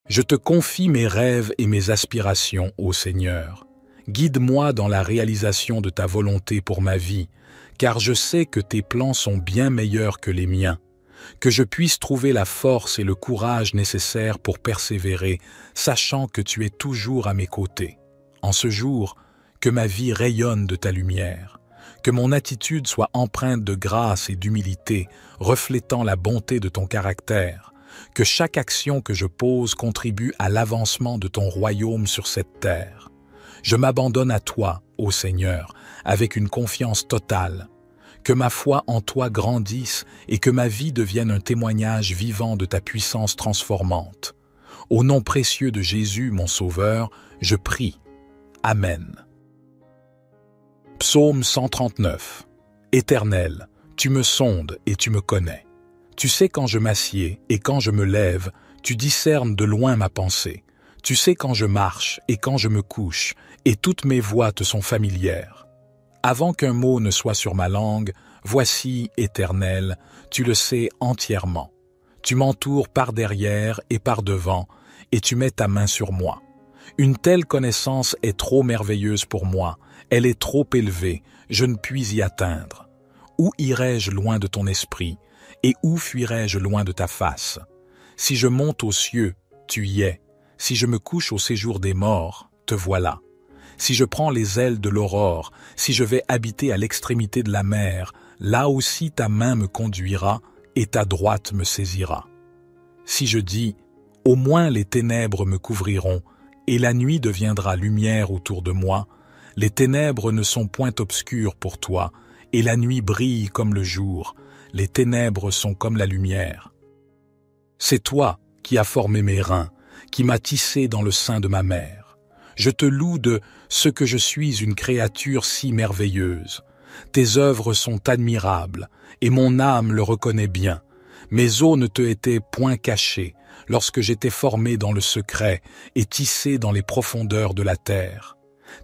Je te confie mes rêves et mes aspirations, ô Seigneur. Guide-moi dans la réalisation de ta volonté pour ma vie, car je sais que tes plans sont bien meilleurs que les miens, que je puisse trouver la force et le courage nécessaires pour persévérer, sachant que tu es toujours à mes côtés. En ce jour, que ma vie rayonne de ta lumière, que mon attitude soit empreinte de grâce et d'humilité, reflétant la bonté de ton caractère, que chaque action que je pose contribue à l'avancement de ton royaume sur cette terre. Je m'abandonne à toi, ô Seigneur, avec une confiance totale. Que ma foi en toi grandisse et que ma vie devienne un témoignage vivant de ta puissance transformante. Au nom précieux de Jésus, mon Sauveur, je prie. Amen. Psaume 139. Éternel, tu me sondes et tu me connais. Tu sais quand je m'assieds et quand je me lève, tu discernes de loin ma pensée. Tu sais quand je marche et quand je me couche, et toutes mes voies te sont familières. Avant qu'un mot ne soit sur ma langue, voici, Éternel, tu le sais entièrement. Tu m'entoures par derrière et par devant, et tu mets ta main sur moi. Une telle connaissance est trop merveilleuse pour moi, elle est trop élevée, je ne puis y atteindre. Où irai-je loin de ton esprit, et où fuirai-je loin de ta face? Si je monte aux cieux, tu y es. Si je me couche au séjour des morts, te voilà. Si je prends les ailes de l'aurore, si je vais habiter à l'extrémité de la mer, là aussi ta main me conduira et ta droite me saisira. Si je dis, au moins les ténèbres me couvriront, et la nuit deviendra lumière autour de moi, les ténèbres ne sont point obscures pour toi, et la nuit brille comme le jour, les ténèbres sont comme la lumière. C'est toi qui as formé mes reins, qui m'as tissé dans le sein de ma mère. Je te loue de ce que je suis une créature si merveilleuse. Tes œuvres sont admirables, et mon âme le reconnaît bien. Mes os ne te étaient point cachés, lorsque j'étais formé dans le secret et tissé dans les profondeurs de la terre.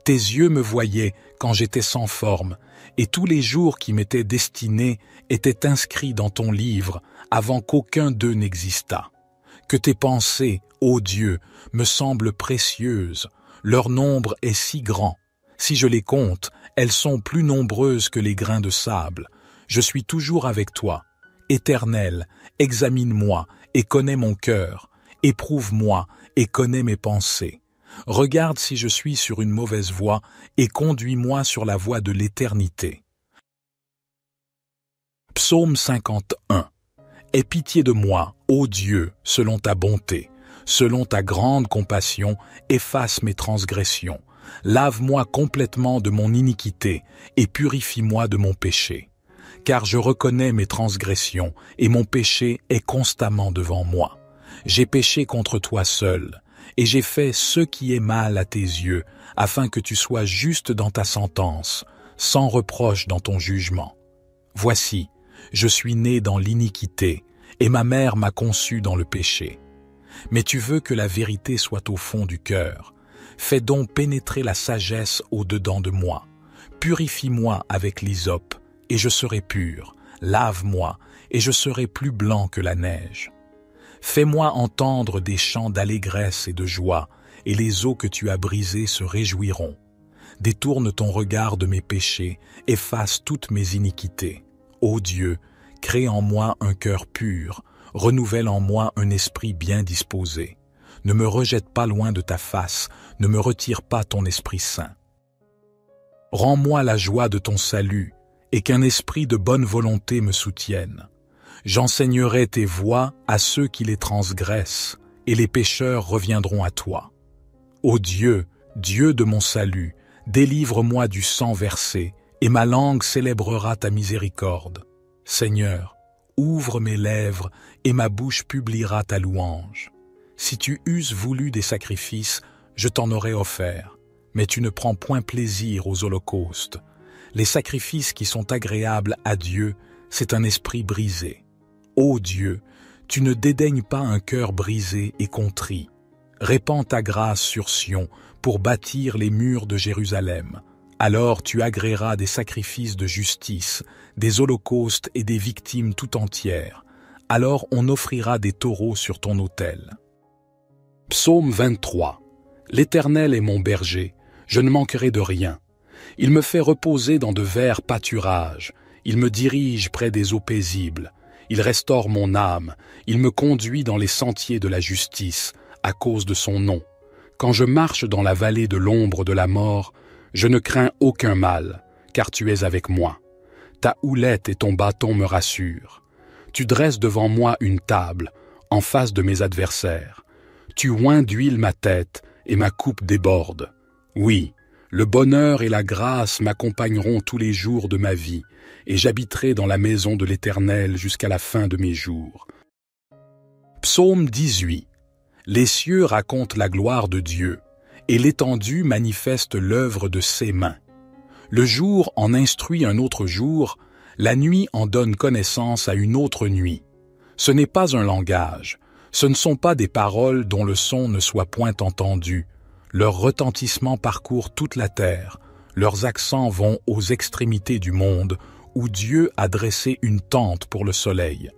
Tes yeux me voyaient quand j'étais sans forme, et tous les jours qui m'étaient destinés étaient inscrits dans ton livre avant qu'aucun d'eux n'existât. Que tes pensées, ô Dieu, me semblent précieuses, leur nombre est si grand. Si je les compte, elles sont plus nombreuses que les grains de sable. Je suis toujours avec toi. Éternel, examine-moi et connais mon cœur. Éprouve-moi et connais mes pensées. Regarde si je suis sur une mauvaise voie et conduis-moi sur la voie de l'éternité. Psaume 51. Aie pitié de moi, ô Dieu, selon ta bonté. Selon ta grande compassion, efface mes transgressions. Lave-moi complètement de mon iniquité et purifie-moi de mon péché. Car je reconnais mes transgressions et mon péché est constamment devant moi. J'ai péché contre toi seul, et j'ai fait ce qui est mal à tes yeux, afin que tu sois juste dans ta sentence, sans reproche dans ton jugement. Voici, je suis né dans l'iniquité, et ma mère m'a conçu dans le péché. Mais tu veux que la vérité soit au fond du cœur. Fais donc pénétrer la sagesse au-dedans de moi. Purifie-moi avec l'hysope, et je serai pur. Lave-moi, et je serai plus blanc que la neige. Fais-moi entendre des chants d'allégresse et de joie, et les eaux que tu as brisées se réjouiront. Détourne ton regard de mes péchés, efface toutes mes iniquités. Ô Dieu, crée en moi un cœur pur, renouvelle en moi un esprit bien disposé. Ne me rejette pas loin de ta face, ne me retire pas ton Esprit Saint. Rends-moi la joie de ton salut, et qu'un esprit de bonne volonté me soutienne. J'enseignerai tes voies à ceux qui les transgressent, et les pécheurs reviendront à toi. Ô Dieu, Dieu de mon salut, délivre-moi du sang versé, et ma langue célébrera ta miséricorde. Seigneur, ouvre mes lèvres, et ma bouche publiera ta louange. Si tu eusses voulu des sacrifices, je t'en aurais offert, mais tu ne prends point plaisir aux holocaustes. Les sacrifices qui sont agréables à Dieu, c'est un esprit brisé. Ô Dieu, tu ne dédaignes pas un cœur brisé et contrit. Répands ta grâce sur Sion pour bâtir les murs de Jérusalem. Alors tu agréeras des sacrifices de justice, des holocaustes et des victimes tout entières. Alors on offrira des taureaux sur ton autel. Psaume 23. L'Éternel est mon berger, je ne manquerai de rien. Il me fait reposer dans de verts pâturages, il me dirige près des eaux paisibles, il restaure mon âme, il me conduit dans les sentiers de la justice, à cause de son nom. Quand je marche dans la vallée de l'ombre de la mort, je ne crains aucun mal, car tu es avec moi. Ta houlette et ton bâton me rassurent. Tu dresses devant moi une table, en face de mes adversaires. Tu oins d'huile ma tête, et ma coupe déborde. Oui, le bonheur et la grâce m'accompagneront tous les jours de ma vie, et j'habiterai dans la maison de l'Éternel jusqu'à la fin de mes jours. Psaume 18. Les cieux racontent la gloire de Dieu, et l'étendue manifeste l'œuvre de ses mains. Le jour en instruit un autre jour, la nuit en donne connaissance à une autre nuit. Ce n'est pas un langage, ce ne sont pas des paroles dont le son ne soit point entendu. Leur retentissement parcourt toute la terre, leurs accents vont aux extrémités du monde, où Dieu a dressé une tente pour le soleil.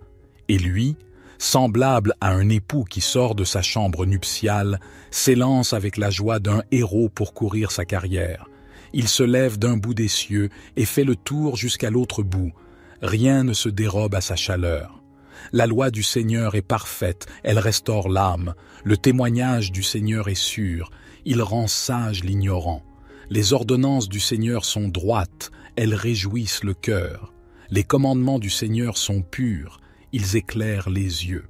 Et lui, semblable à un époux qui sort de sa chambre nuptiale, s'élance avec la joie d'un héros pour courir sa carrière. Il se lève d'un bout des cieux et fait le tour jusqu'à l'autre bout. Rien ne se dérobe à sa chaleur. La loi du Seigneur est parfaite, elle restaure l'âme. Le témoignage du Seigneur est sûr, il rend sage l'ignorant. Les ordonnances du Seigneur sont droites, elles réjouissent le cœur. Les commandements du Seigneur sont purs, ils éclairent les yeux.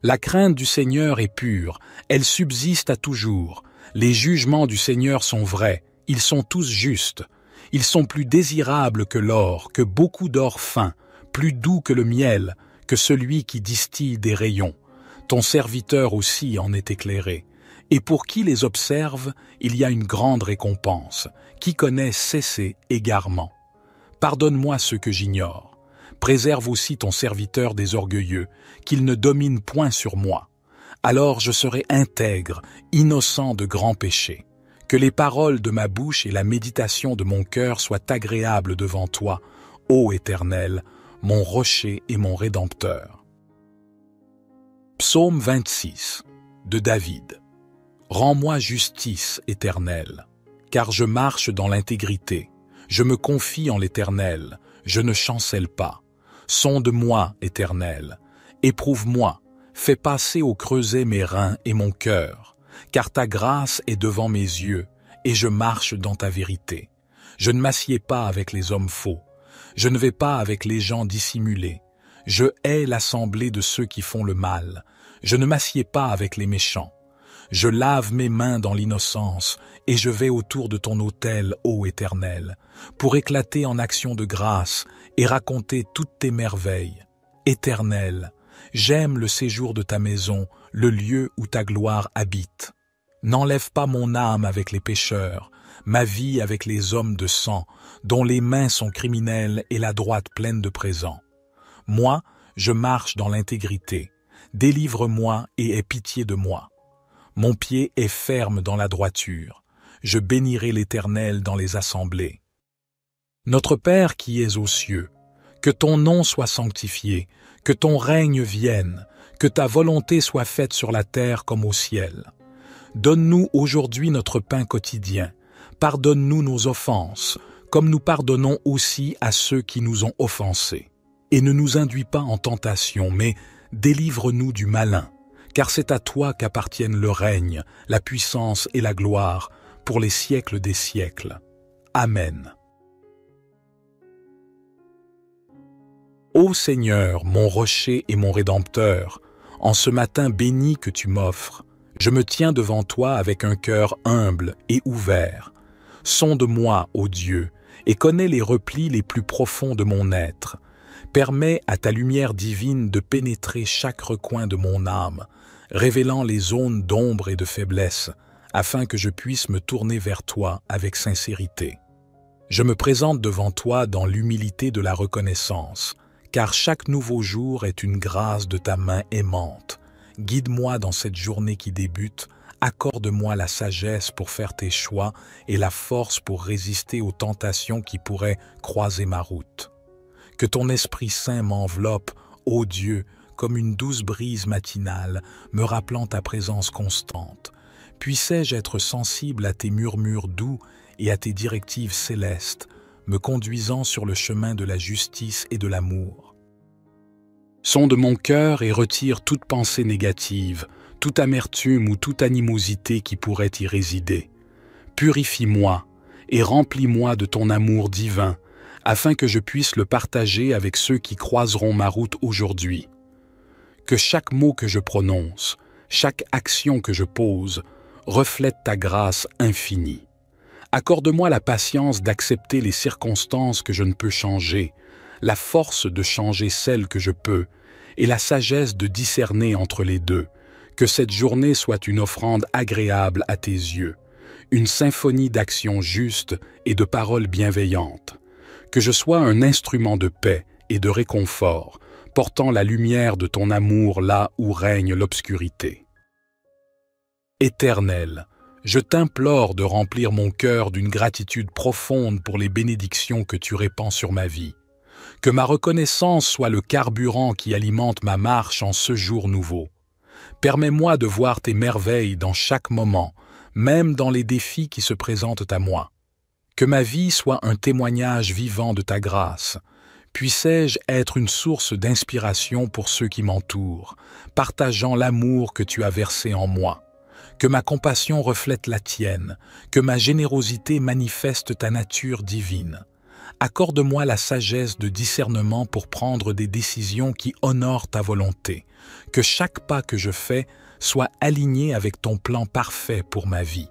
La crainte du Seigneur est pure, elle subsiste à toujours. Les jugements du Seigneur sont vrais, ils sont tous justes. Ils sont plus désirables que l'or, que beaucoup d'or fin, plus doux que le miel, que celui qui distille des rayons. Ton serviteur aussi en est éclairé. Et pour qui les observe, il y a une grande récompense. Qui connaît cesser égarement. Pardonne-moi ce que j'ignore. Préserve aussi ton serviteur des orgueilleux, qu'il ne domine point sur moi. Alors je serai intègre, innocent de grands péchés. Que les paroles de ma bouche et la méditation de mon cœur soient agréables devant toi, ô Éternel, mon rocher et mon rédempteur. Psaume 26, de David. Rends-moi justice, Éternel, car je marche dans l'intégrité. Je me confie en l'Éternel, je ne chancelle pas. Sonde-moi, Éternel, éprouve-moi, fais passer au creuset mes reins et mon cœur. Car ta grâce est devant mes yeux, et je marche dans ta vérité. Je ne m'assieds pas avec les hommes faux, je ne vais pas avec les gens dissimulés. Je hais l'assemblée de ceux qui font le mal, je ne m'assieds pas avec les méchants. Je lave mes mains dans l'innocence, et je vais autour de ton autel, ô Éternel, pour éclater en actions de grâce et raconter toutes tes merveilles. Éternel, j'aime le séjour de ta maison, le lieu où ta gloire habite. N'enlève pas mon âme avec les pécheurs, ma vie avec les hommes de sang, dont les mains sont criminelles et la droite pleine de présents. Moi, je marche dans l'intégrité. Délivre-moi et aie pitié de moi. Mon pied est ferme dans la droiture. Je bénirai l'Éternel dans les assemblées. Notre Père qui es aux cieux, que ton nom soit sanctifié, que ton règne vienne, que ta volonté soit faite sur la terre comme au ciel. Donne-nous aujourd'hui notre pain quotidien. Pardonne-nous nos offenses, comme nous pardonnons aussi à ceux qui nous ont offensés. Et ne nous induis pas en tentation, mais délivre-nous du malin, car c'est à toi qu'appartiennent le règne, la puissance et la gloire, pour les siècles des siècles. Amen. Ô Seigneur, mon rocher et mon rédempteur, en ce matin béni que tu m'offres, je me tiens devant toi avec un cœur humble et ouvert. Sonde-moi, ô Dieu, et connais les replis les plus profonds de mon être. Permets à ta lumière divine de pénétrer chaque recoin de mon âme, révélant les zones d'ombre et de faiblesse, afin que je puisse me tourner vers toi avec sincérité. Je me présente devant toi dans l'humilité de la reconnaissance, car chaque nouveau jour est une grâce de ta main aimante. Guide-moi dans cette journée qui débute, accorde-moi la sagesse pour faire tes choix et la force pour résister aux tentations qui pourraient croiser ma route. Que ton Esprit Saint m'enveloppe, ô Dieu, comme une douce brise matinale me rappelant ta présence constante. Puissais-je être sensible à tes murmures doux et à tes directives célestes, me conduisant sur le chemin de la justice et de l'amour. Sonde mon cœur et retire toute pensée négative, toute amertume ou toute animosité qui pourrait y résider. Purifie-moi et remplis-moi de ton amour divin, afin que je puisse le partager avec ceux qui croiseront ma route aujourd'hui. Que chaque mot que je prononce, chaque action que je pose, reflète ta grâce infinie. Accorde-moi la patience d'accepter les circonstances que je ne peux changer, la force de changer celles que je peux, et la sagesse de discerner entre les deux. Que cette journée soit une offrande agréable à tes yeux, une symphonie d'actions justes et de paroles bienveillantes. Que je sois un instrument de paix et de réconfort, portant la lumière de ton amour là où règne l'obscurité. Éternel, je t'implore de remplir mon cœur d'une gratitude profonde pour les bénédictions que tu répands sur ma vie. Que ma reconnaissance soit le carburant qui alimente ma marche en ce jour nouveau. Permets-moi de voir tes merveilles dans chaque moment, même dans les défis qui se présentent à moi. Que ma vie soit un témoignage vivant de ta grâce. Puissais-je être une source d'inspiration pour ceux qui m'entourent, partageant l'amour que tu as versé en moi. Que ma compassion reflète la tienne, que ma générosité manifeste ta nature divine. Accorde-moi la sagesse de discernement pour prendre des décisions qui honorent ta volonté. Que chaque pas que je fais soit aligné avec ton plan parfait pour ma vie.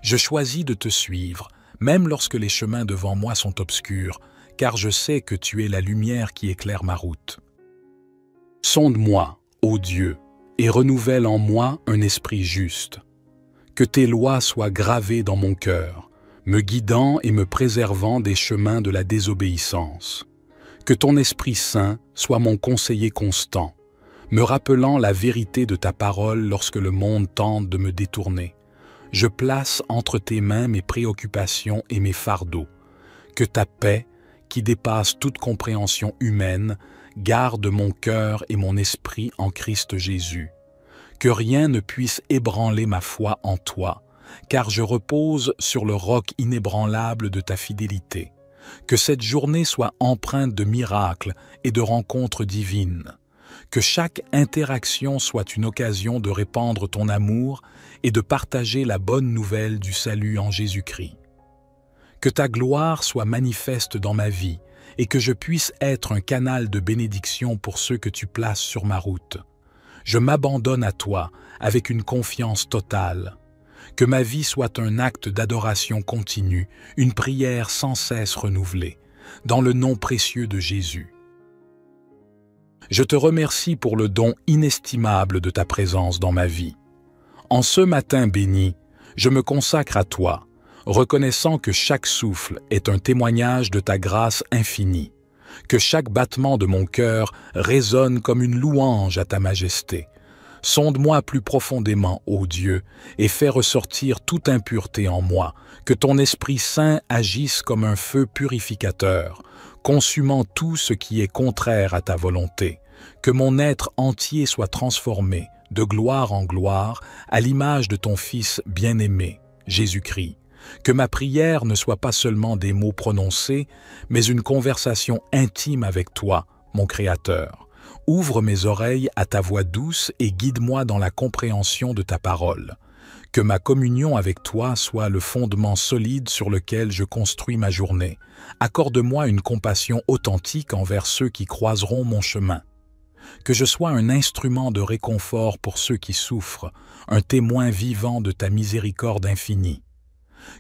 Je choisis de te suivre, même lorsque les chemins devant moi sont obscurs, car je sais que tu es la lumière qui éclaire ma route. Sonde-moi, ô Dieu, et renouvelle en moi un esprit juste. Que tes lois soient gravées dans mon cœur, me guidant et me préservant des chemins de la désobéissance. Que ton Esprit Saint soit mon conseiller constant, me rappelant la vérité de ta parole lorsque le monde tente de me détourner. Je place entre tes mains mes préoccupations et mes fardeaux. Que ta paix, qui dépasse toute compréhension humaine, garde mon cœur et mon esprit en Christ Jésus. Que rien ne puisse ébranler ma foi en toi, car je repose sur le roc inébranlable de ta fidélité. Que cette journée soit empreinte de miracles et de rencontres divines. Que chaque interaction soit une occasion de répandre ton amour et de partager la bonne nouvelle du salut en Jésus-Christ. Que ta gloire soit manifeste dans ma vie et que je puisse être un canal de bénédiction pour ceux que tu places sur ma route. Je m'abandonne à toi avec une confiance totale. Que ma vie soit un acte d'adoration continue, une prière sans cesse renouvelée, dans le nom précieux de Jésus. Je te remercie pour le don inestimable de ta présence dans ma vie. En ce matin béni, je me consacre à toi, reconnaissant que chaque souffle est un témoignage de ta grâce infinie, que chaque battement de mon cœur résonne comme une louange à ta majesté. Sonde-moi plus profondément, ô Dieu, et fais ressortir toute impureté en moi, que ton Esprit Saint agisse comme un feu purificateur, consumant tout ce qui est contraire à ta volonté, que mon être entier soit transformé, de gloire en gloire, à l'image de ton Fils bien-aimé, Jésus-Christ. Que ma prière ne soit pas seulement des mots prononcés, mais une conversation intime avec toi, mon Créateur. Ouvre mes oreilles à ta voix douce et guide-moi dans la compréhension de ta parole. Que ma communion avec toi soit le fondement solide sur lequel je construis ma journée. Accorde-moi une compassion authentique envers ceux qui croiseront mon chemin. Que je sois un instrument de réconfort pour ceux qui souffrent, un témoin vivant de ta miséricorde infinie.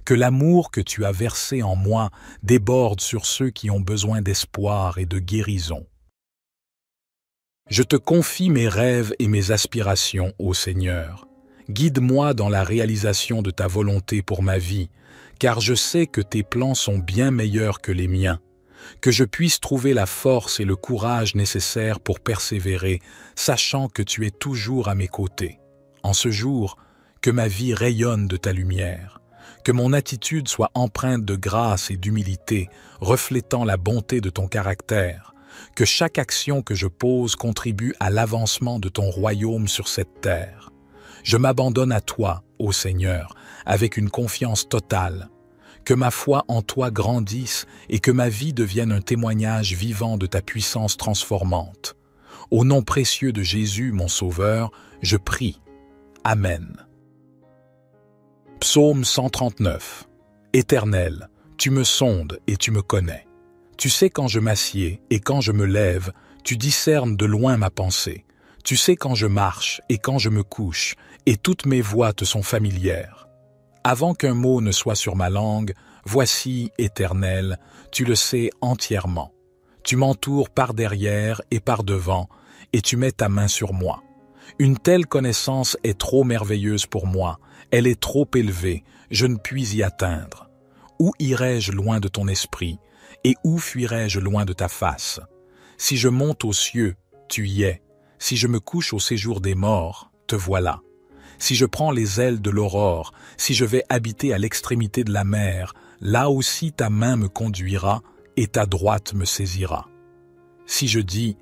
Que l'amour que tu as versé en moi déborde sur ceux qui ont besoin d'espoir et de guérison. Je te confie mes rêves et mes aspirations, ô Seigneur. Guide-moi dans la réalisation de ta volonté pour ma vie, car je sais que tes plans sont bien meilleurs que les miens. Que je puisse trouver la force et le courage nécessaires pour persévérer, sachant que tu es toujours à mes côtés. En ce jour, que ma vie rayonne de ta lumière. Que mon attitude soit empreinte de grâce et d'humilité, reflétant la bonté de ton caractère. Que chaque action que je pose contribue à l'avancement de ton royaume sur cette terre. Je m'abandonne à toi, ô Seigneur, avec une confiance totale. Que ma foi en toi grandisse et que ma vie devienne un témoignage vivant de ta puissance transformante. Au nom précieux de Jésus, mon Sauveur, je prie. Amen. Psaume 139. Éternel, tu me sondes et tu me connais. Tu sais quand je m'assieds et quand je me lève, tu discernes de loin ma pensée. Tu sais quand je marche et quand je me couche, et toutes mes voies te sont familières. Avant qu'un mot ne soit sur ma langue, voici, Éternel, tu le sais entièrement. Tu m'entoures par derrière et par devant, et tu mets ta main sur moi. Une telle connaissance est trop merveilleuse pour moi, elle est trop élevée, je ne puis y atteindre. Où irai-je loin de ton esprit, et où fuirai-je loin de ta face? Si je monte aux cieux, tu y es. Si je me couche au séjour des morts, te voilà. Si je prends les ailes de l'aurore, si je vais habiter à l'extrémité de la mer, là aussi ta main me conduira et ta droite me saisira. Si je dis,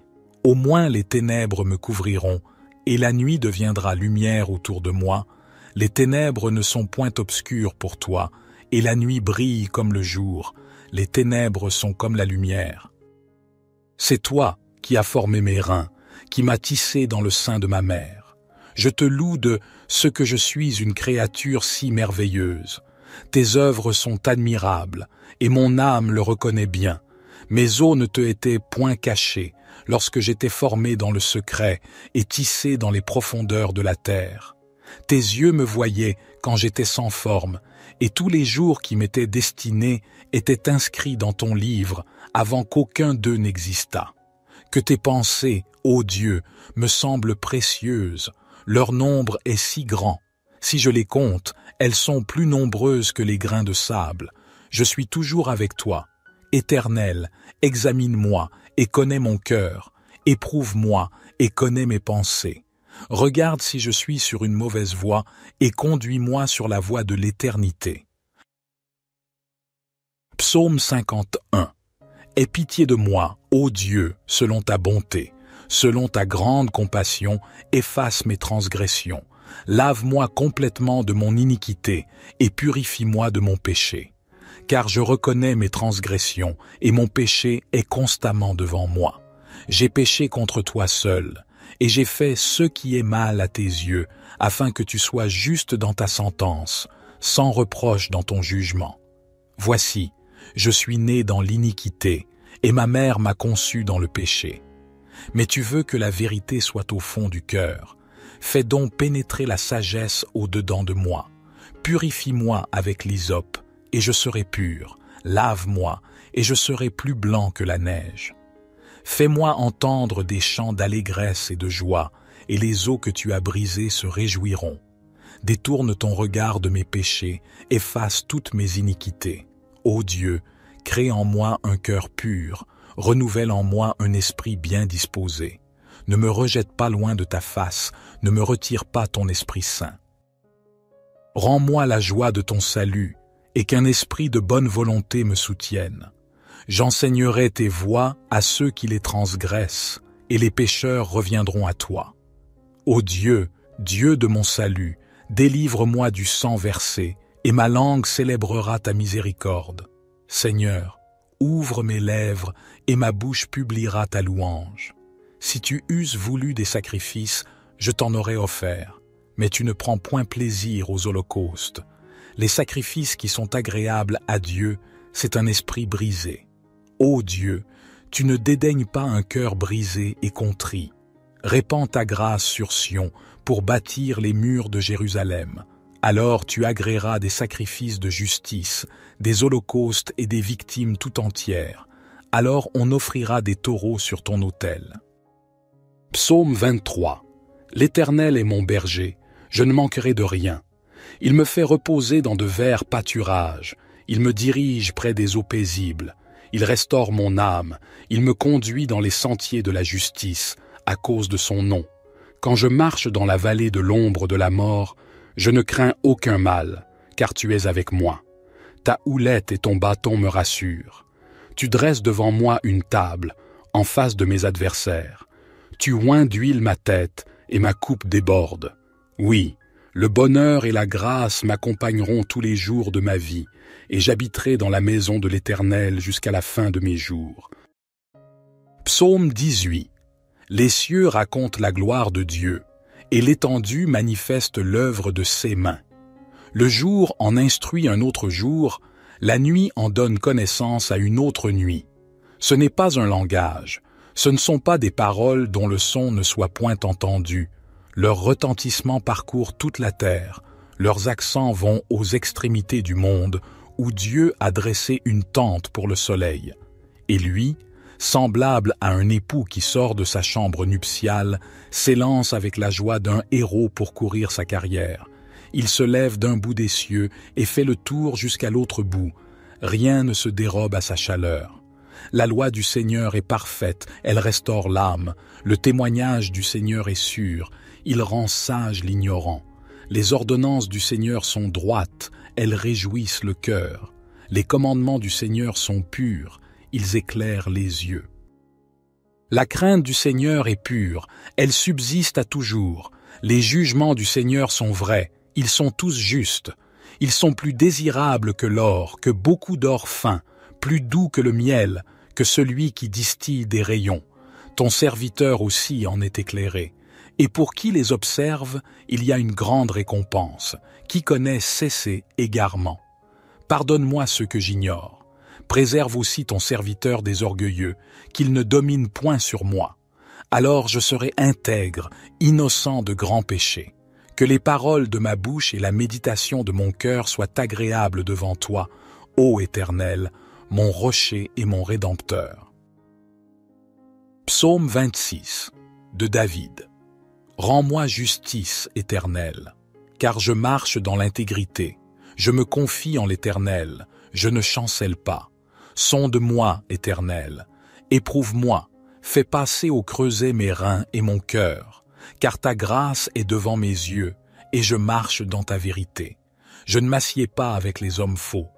au moins les ténèbres me couvriront, et la nuit deviendra lumière autour de moi, les ténèbres ne sont point obscures pour toi, et la nuit brille comme le jour, les ténèbres sont comme la lumière. C'est toi qui as formé mes reins, qui m'as tissé dans le sein de ma mère. Je te loue de ce que je suis une créature si merveilleuse. Tes œuvres sont admirables, et mon âme le reconnaît bien. Mes os ne te étaient point cachés, lorsque j'étais formé dans le secret et tissé dans les profondeurs de la terre. Tes yeux me voyaient quand j'étais sans forme, et tous les jours qui m'étaient destinés étaient inscrits dans ton livre avant qu'aucun d'eux n'existât. Que tes pensées, ô Dieu, me semblent précieuses, leur nombre est si grand. Si je les compte, elles sont plus nombreuses que les grains de sable. Je suis toujours avec toi. Éternel, examine-moi et connais mon cœur. Éprouve-moi et connais mes pensées. Regarde si je suis sur une mauvaise voie et conduis-moi sur la voie de l'éternité. Psaume 51. Aie pitié de moi, ô Dieu, selon ta bonté. Selon ta grande compassion, efface mes transgressions. Lave-moi complètement de mon iniquité et purifie-moi de mon péché. Car je reconnais mes transgressions et mon péché est constamment devant moi. J'ai péché contre toi seul, et j'ai fait ce qui est mal à tes yeux, afin que tu sois juste dans ta sentence, sans reproche dans ton jugement. Voici, je suis né dans l'iniquité, et ma mère m'a conçu dans le péché. Mais tu veux que la vérité soit au fond du cœur. Fais donc pénétrer la sagesse au-dedans de moi. Purifie-moi avec l'hysope, et je serai pur. Lave-moi, et je serai plus blanc que la neige. Fais-moi entendre des chants d'allégresse et de joie, et les eaux que tu as brisées se réjouiront. Détourne ton regard de mes péchés, efface toutes mes iniquités. Ô Dieu, crée en moi un cœur pur, renouvelle en moi un esprit bien disposé. Ne me rejette pas loin de ta face, ne me retire pas ton Esprit Saint. Rends-moi la joie de ton salut, et qu'un esprit de bonne volonté me soutienne. J'enseignerai tes voies à ceux qui les transgressent, et les pécheurs reviendront à toi. Ô Dieu, Dieu de mon salut, délivre-moi du sang versé, et ma langue célébrera ta miséricorde. Seigneur, ouvre mes lèvres, et ma bouche publiera ta louange. Si tu eusses voulu des sacrifices, je t'en aurais offert, mais tu ne prends point plaisir aux holocaustes. Les sacrifices qui sont agréables à Dieu, c'est un esprit brisé. Ô Dieu, tu ne dédaignes pas un cœur brisé et contrit. Répands ta grâce sur Sion pour bâtir les murs de Jérusalem. Alors tu agréeras des sacrifices de justice, des holocaustes et des victimes tout entières. Alors on offrira des taureaux sur ton autel. Psaume 23. L'Éternel est mon berger, je ne manquerai de rien. Il me fait reposer dans de verts pâturages, il me dirige près des eaux paisibles, il restaure mon âme, il me conduit dans les sentiers de la justice, à cause de son nom. Quand je marche dans la vallée de l'ombre de la mort, je ne crains aucun mal, car tu es avec moi. Ta houlette et ton bâton me rassurent. Tu dresses devant moi une table, en face de mes adversaires. Tu oins d'huile ma tête, et ma coupe déborde. Oui, le bonheur et la grâce m'accompagneront tous les jours de ma vie, et j'habiterai dans la maison de l'Éternel jusqu'à la fin de mes jours. Psaume 18. Les cieux racontent la gloire de Dieu, et l'étendue manifeste l'œuvre de ses mains. Le jour en instruit un autre jour, la nuit en donne connaissance à une autre nuit. Ce n'est pas un langage, ce ne sont pas des paroles dont le son ne soit point entendu. Leur retentissement parcourt toute la terre, leurs accents vont aux extrémités du monde, où Dieu a dressé une tente pour le soleil. Et lui, semblable à un époux qui sort de sa chambre nuptiale, s'élance avec la joie d'un héros pour courir sa carrière. Il se lève d'un bout des cieux et fait le tour jusqu'à l'autre bout. Rien ne se dérobe à sa chaleur. La loi du Seigneur est parfaite, elle restaure l'âme. Le témoignage du Seigneur est sûr, il rend sage l'ignorant. Les ordonnances du Seigneur sont droites, elles réjouissent le cœur. Les commandements du Seigneur sont purs, ils éclairent les yeux. La crainte du Seigneur est pure, elle subsiste à toujours. Les jugements du Seigneur sont vrais, ils sont tous justes. Ils sont plus désirables que l'or, que beaucoup d'or fin, plus doux que le miel, que celui qui distille des rayons. Ton serviteur aussi en est éclairé. Et pour qui les observe, il y a une grande récompense. Qui connaît cesser égarement. Pardonne-moi ce que j'ignore. Préserve aussi ton serviteur des orgueilleux, qu'il ne domine point sur moi. Alors je serai intègre, innocent de grands péchés. Que les paroles de ma bouche et la méditation de mon cœur soient agréables devant toi, ô Éternel, mon rocher et mon rédempteur. Psaume 26 de David. Rends-moi justice, Éternel, car je marche dans l'intégrité. Je me confie en l'Éternel, je ne chancelle pas. Sonde-moi, Éternel, éprouve-moi, fais passer au creuset mes reins et mon cœur, car ta grâce est devant mes yeux, et je marche dans ta vérité. Je ne m'assieds pas avec les hommes faux,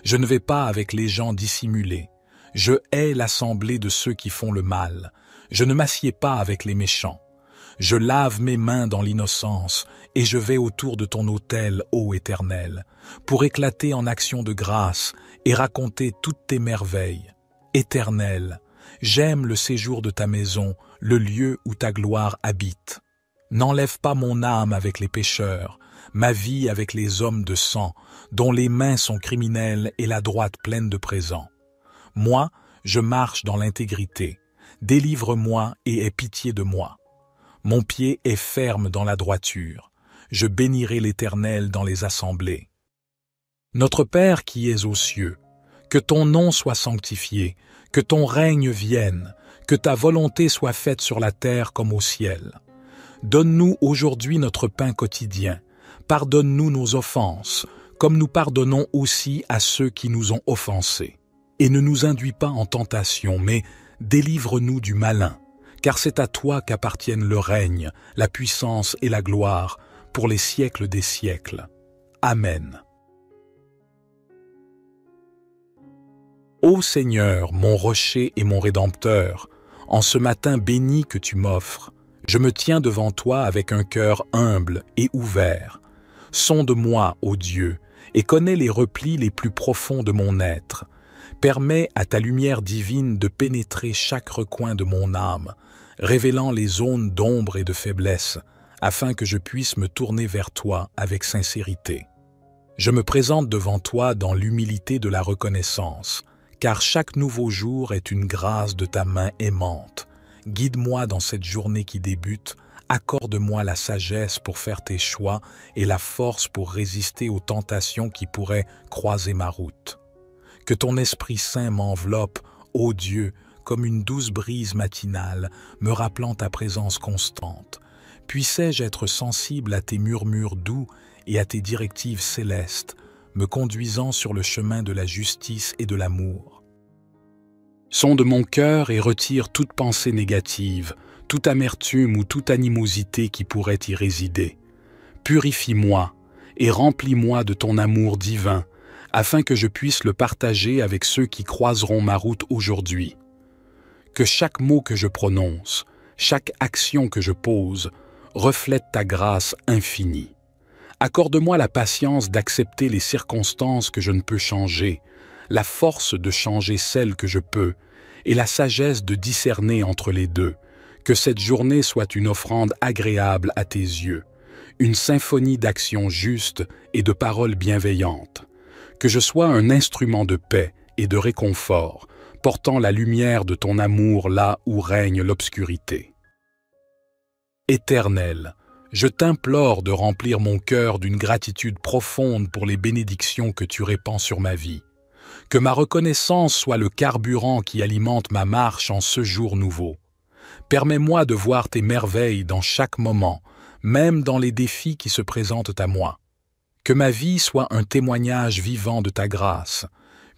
je ne vais pas avec les gens dissimulés. Je hais l'assemblée de ceux qui font le mal, je ne m'assieds pas avec les méchants. Je lave mes mains dans l'innocence, et je vais autour de ton autel, ô Éternel, pour éclater en actions de grâce et raconter toutes tes merveilles. Éternel, j'aime le séjour de ta maison, le lieu où ta gloire habite. N'enlève pas mon âme avec les pécheurs, ma vie avec les hommes de sang, dont les mains sont criminelles et la droite pleine de présents. Moi, je marche dans l'intégrité. Délivre-moi et aie pitié de moi. Mon pied est ferme dans la droiture. Je bénirai l'Éternel dans les assemblées. Notre Père qui es aux cieux, que ton nom soit sanctifié, que ton règne vienne, que ta volonté soit faite sur la terre comme au ciel. Donne-nous aujourd'hui notre pain quotidien. Pardonne-nous nos offenses, comme nous pardonnons aussi à ceux qui nous ont offensés. Et ne nous induis pas en tentation, mais délivre-nous du malin, car c'est à toi qu'appartiennent le règne, la puissance et la gloire, pour les siècles des siècles. Amen. Ô Seigneur, mon rocher et mon rédempteur, en ce matin béni que tu m'offres, je me tiens devant toi avec un cœur humble et ouvert. Sonde-moi, ô Dieu, et connais les replis les plus profonds de mon être. Permets à ta lumière divine de pénétrer chaque recoin de mon âme, révélant les zones d'ombre et de faiblesse, afin que je puisse me tourner vers toi avec sincérité. Je me présente devant toi dans l'humilité de la reconnaissance, car chaque nouveau jour est une grâce de ta main aimante. Guide-moi dans cette journée qui débute, accorde-moi la sagesse pour faire tes choix et la force pour résister aux tentations qui pourraient croiser ma route. Que ton Esprit Saint m'enveloppe, ô Dieu, comme une douce brise matinale, me rappelant ta présence constante. Puissais-je être sensible à tes murmures doux et à tes directives célestes, me conduisant sur le chemin de la justice et de l'amour. Sonde mon cœur et retire toute pensée négative, toute amertume ou toute animosité qui pourrait y résider. Purifie-moi et remplis-moi de ton amour divin, afin que je puisse le partager avec ceux qui croiseront ma route aujourd'hui. Que chaque mot que je prononce, chaque action que je pose, reflète ta grâce infinie. Accorde-moi la patience d'accepter les circonstances que je ne peux changer, la force de changer celles que je peux, et la sagesse de discerner entre les deux. Que cette journée soit une offrande agréable à tes yeux, une symphonie d'actions justes et de paroles bienveillantes. Que je sois un instrument de paix et de réconfort, portant la lumière de ton amour là où règne l'obscurité. Éternel, je t'implore de remplir mon cœur d'une gratitude profonde pour les bénédictions que tu répands sur ma vie. Que ma reconnaissance soit le carburant qui alimente ma marche en ce jour nouveau. Permets-moi de voir tes merveilles dans chaque moment, même dans les défis qui se présentent à moi. Que ma vie soit un témoignage vivant de ta grâce.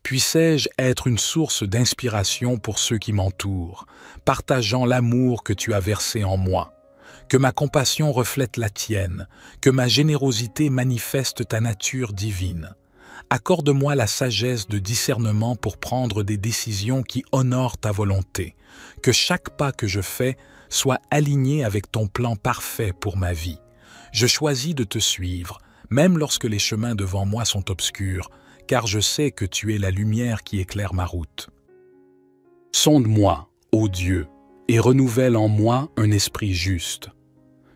Puissais-je être une source d'inspiration pour ceux qui m'entourent, partageant l'amour que tu as versé en moi. Que ma compassion reflète la tienne, que ma générosité manifeste ta nature divine. Accorde-moi la sagesse de discernement pour prendre des décisions qui honorent ta volonté. Que chaque pas que je fais soit aligné avec ton plan parfait pour ma vie. Je choisis de te suivre, même lorsque les chemins devant moi sont obscurs, car je sais que tu es la lumière qui éclaire ma route. Sonde-moi, ô Dieu, et renouvelle en moi un esprit juste.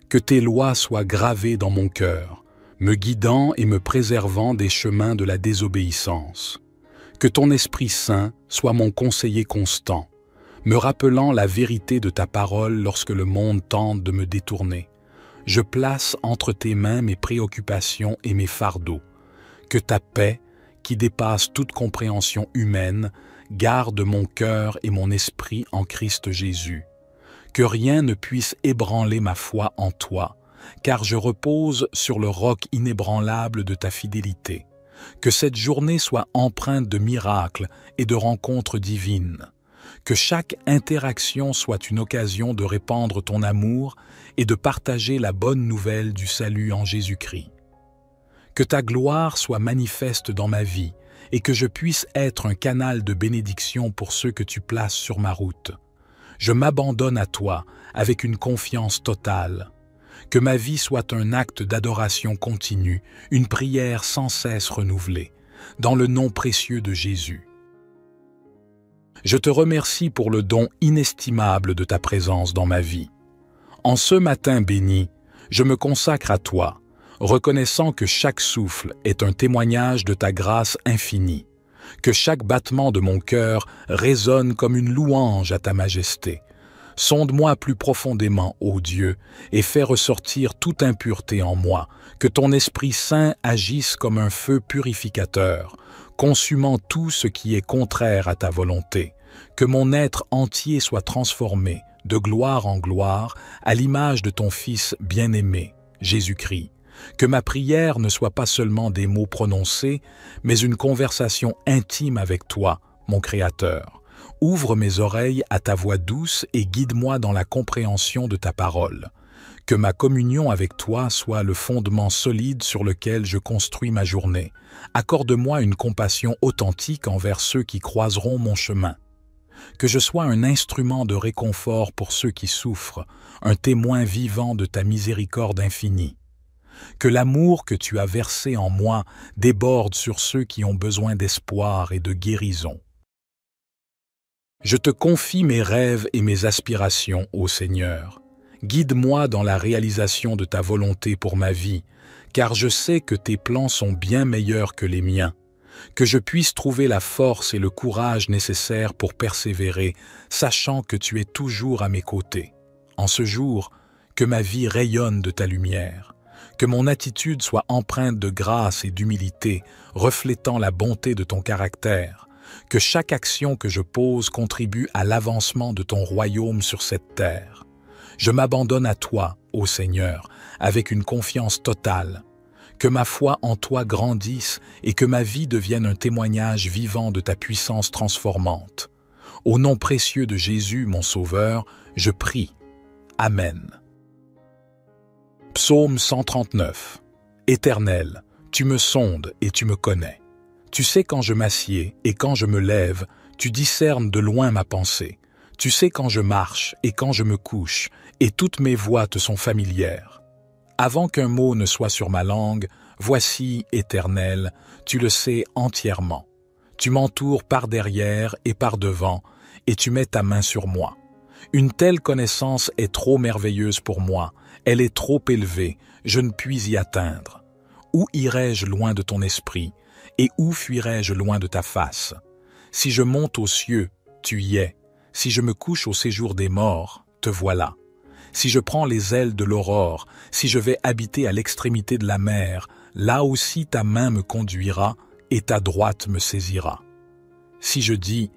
Que tes lois soient gravées dans mon cœur, me guidant et me préservant des chemins de la désobéissance. Que ton Esprit Saint soit mon conseiller constant, me rappelant la vérité de ta parole lorsque le monde tente de me détourner. Je place entre tes mains mes préoccupations et mes fardeaux. Que ta paix, qui dépasse toute compréhension humaine, garde mon cœur et mon esprit en Christ Jésus. Que rien ne puisse ébranler ma foi en toi, car je repose sur le roc inébranlable de ta fidélité. Que cette journée soit empreinte de miracles et de rencontres divines. Que chaque interaction soit une occasion de répandre ton amour et de partager la bonne nouvelle du salut en Jésus-Christ. Que ta gloire soit manifeste dans ma vie et que je puisse être un canal de bénédiction pour ceux que tu places sur ma route. Je m'abandonne à toi avec une confiance totale. Que ma vie soit un acte d'adoration continue, une prière sans cesse renouvelée, dans le nom précieux de Jésus. Je te remercie pour le don inestimable de ta présence dans ma vie. En ce matin béni, je me consacre à toi, reconnaissant que chaque souffle est un témoignage de ta grâce infinie, que chaque battement de mon cœur résonne comme une louange à ta majesté. Sonde-moi plus profondément, ô Dieu, et fais ressortir toute impureté en moi, que ton Esprit Saint agisse comme un feu purificateur, consumant tout ce qui est contraire à ta volonté, que mon être entier soit transformé, de gloire en gloire, à l'image de ton Fils bien-aimé, Jésus-Christ. Que ma prière ne soit pas seulement des mots prononcés, mais une conversation intime avec toi, mon Créateur. Ouvre mes oreilles à ta voix douce et guide-moi dans la compréhension de ta parole. Que ma communion avec toi soit le fondement solide sur lequel je construis ma journée. Accorde-moi une compassion authentique envers ceux qui croiseront mon chemin. Que je sois un instrument de réconfort pour ceux qui souffrent, un témoin vivant de ta miséricorde infinie. Que l'amour que tu as versé en moi déborde sur ceux qui ont besoin d'espoir et de guérison. Je te confie mes rêves et mes aspirations, ô Seigneur. Guide-moi dans la réalisation de ta volonté pour ma vie, car je sais que tes plans sont bien meilleurs que les miens. Que je puisse trouver la force et le courage nécessaires pour persévérer, sachant que tu es toujours à mes côtés. En ce jour, que ma vie rayonne de ta lumière. Que mon attitude soit empreinte de grâce et d'humilité, reflétant la bonté de ton caractère. Que chaque action que je pose contribue à l'avancement de ton royaume sur cette terre. Je m'abandonne à toi, ô Seigneur, avec une confiance totale. Que ma foi en toi grandisse et que ma vie devienne un témoignage vivant de ta puissance transformante. Au nom précieux de Jésus, mon Sauveur, je prie. Amen. Psaume 139. Éternel, tu me sondes et tu me connais. Tu sais quand je m'assieds et quand je me lève, tu discernes de loin ma pensée. Tu sais quand je marche et quand je me couche, et toutes mes voies te sont familières. Avant qu'un mot ne soit sur ma langue, voici, Éternel, tu le sais entièrement. Tu m'entoures par derrière et par devant, et tu mets ta main sur moi. Une telle connaissance est trop merveilleuse pour moi, elle est trop élevée, je ne puis y atteindre. Où irai-je loin de ton esprit, et où fuirai-je loin de ta face? Si je monte aux cieux, tu y es. Si je me couche au séjour des morts, te voilà. Si je prends les ailes de l'aurore, si je vais habiter à l'extrémité de la mer, là aussi ta main me conduira et ta droite me saisira. Si je dis,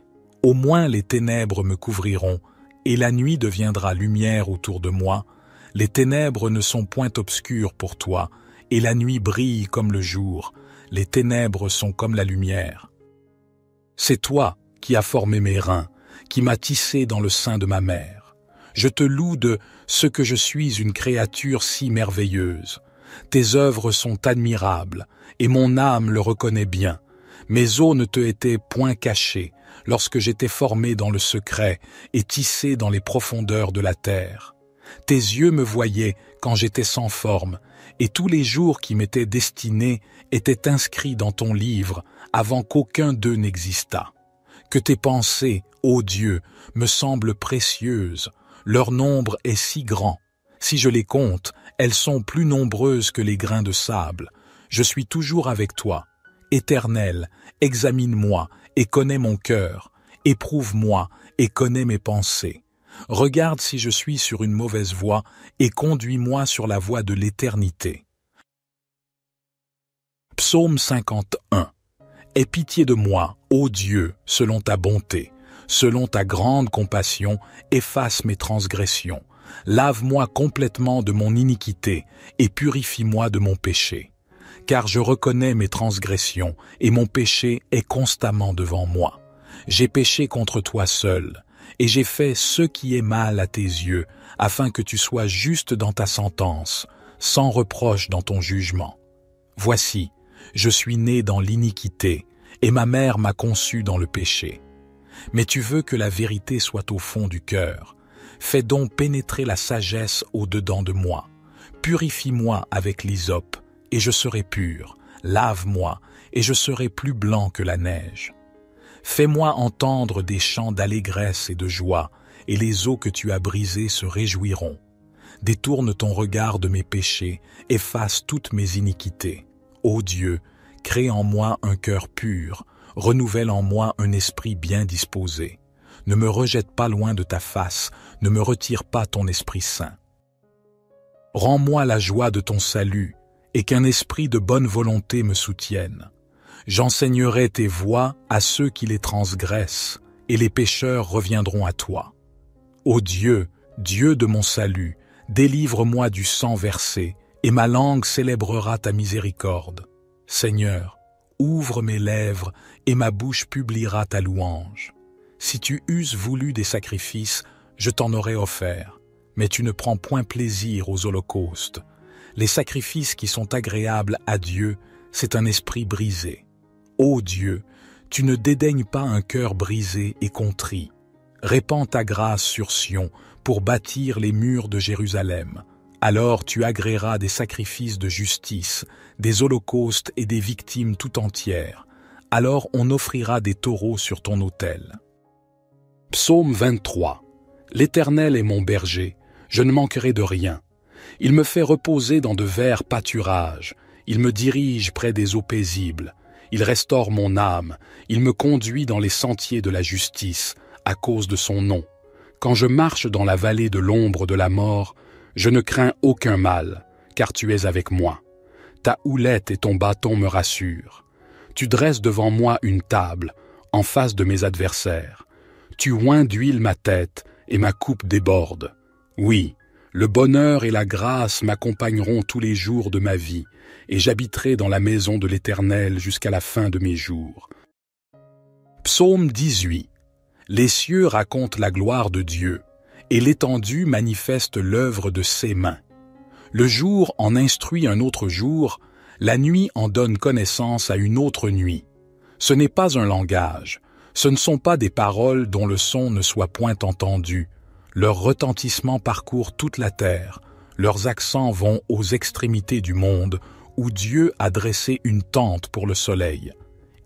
au moins les ténèbres me couvriront, et la nuit deviendra lumière autour de moi, les ténèbres ne sont point obscures pour toi, et la nuit brille comme le jour, les ténèbres sont comme la lumière. C'est toi qui as formé mes reins, qui m'as tissé dans le sein de ma mère. Je te loue de ce que je suis une créature si merveilleuse. Tes œuvres sont admirables, et mon âme le reconnaît bien. Mes os ne te étaient point cachés, lorsque j'étais formé dans le secret et tissé dans les profondeurs de la terre. Tes yeux me voyaient quand j'étais sans forme, et tous les jours qui m'étaient destinés étaient inscrits dans ton livre avant qu'aucun d'eux n'existât. Que tes pensées, ô Dieu, me semblent précieuses, leur nombre est si grand. Si je les compte, elles sont plus nombreuses que les grains de sable. Je suis toujours avec toi. Éternel, examine-moi et connais mon cœur. Éprouve-moi et connais mes pensées. Regarde si je suis sur une mauvaise voie et conduis-moi sur la voie de l'éternité. Psaume 51. Aie pitié de moi, ô Dieu, selon ta bonté. Selon ta grande compassion, efface mes transgressions. Lave-moi complètement de mon iniquité et purifie-moi de mon péché. Car je reconnais mes transgressions et mon péché est constamment devant moi. J'ai péché contre toi seul, et j'ai fait ce qui est mal à tes yeux, afin que tu sois juste dans ta sentence, sans reproche dans ton jugement. Voici, je suis né dans l'iniquité, et ma mère m'a conçu dans le péché. Mais tu veux que la vérité soit au fond du cœur. Fais donc pénétrer la sagesse au-dedans de moi. Purifie-moi avec l'hysope, et je serai pur. Lave-moi, et je serai plus blanc que la neige. Fais-moi entendre des chants d'allégresse et de joie, et les eaux que tu as brisées se réjouiront. Détourne ton regard de mes péchés, efface toutes mes iniquités. Ô Dieu, crée en moi un cœur pur, renouvelle en moi un esprit bien disposé. Ne me rejette pas loin de ta face, ne me retire pas ton Esprit Saint. Rends-moi la joie de ton salut, et qu'un esprit de bonne volonté me soutienne. J'enseignerai tes voies à ceux qui les transgressent, et les pécheurs reviendront à toi. Ô Dieu, Dieu de mon salut, délivre-moi du sang versé, et ma langue célébrera ta miséricorde. Seigneur, ouvre mes lèvres, et ma bouche publiera ta louange. Si tu eusses voulu des sacrifices, je t'en aurais offert, mais tu ne prends point plaisir aux holocaustes. Les sacrifices qui sont agréables à Dieu, c'est un esprit brisé. Ô Dieu, tu ne dédaignes pas un cœur brisé et contrit. Répands ta grâce sur Sion pour bâtir les murs de Jérusalem. Alors tu agréeras des sacrifices de justice, des holocaustes et des victimes tout entières. Alors on offrira des taureaux sur ton autel. Psaume 23. L'Éternel est mon berger, je ne manquerai de rien. Il me fait reposer dans de verts pâturages, il me dirige près des eaux paisibles, il restaure mon âme, il me conduit dans les sentiers de la justice, à cause de son nom. Quand je marche dans la vallée de l'ombre de la mort, je ne crains aucun mal, car tu es avec moi. Ta houlette et ton bâton me rassurent. Tu dresses devant moi une table, en face de mes adversaires. Tu oins d'huile ma tête, et ma coupe déborde. Oui, le bonheur et la grâce m'accompagneront tous les jours de ma vie, et j'habiterai dans la maison de l'Éternel jusqu'à la fin de mes jours. Psaume 18. Les cieux racontent la gloire de Dieu, et l'étendue manifeste l'œuvre de ses mains. Le jour en instruit un autre jour, la nuit en donne connaissance à une autre nuit. Ce n'est pas un langage, Ce ne sont pas des paroles dont le son ne soit point entendu. Leur retentissement parcourt toute la terre. Leurs accents vont aux extrémités du monde, où Dieu a dressé une tente pour le soleil.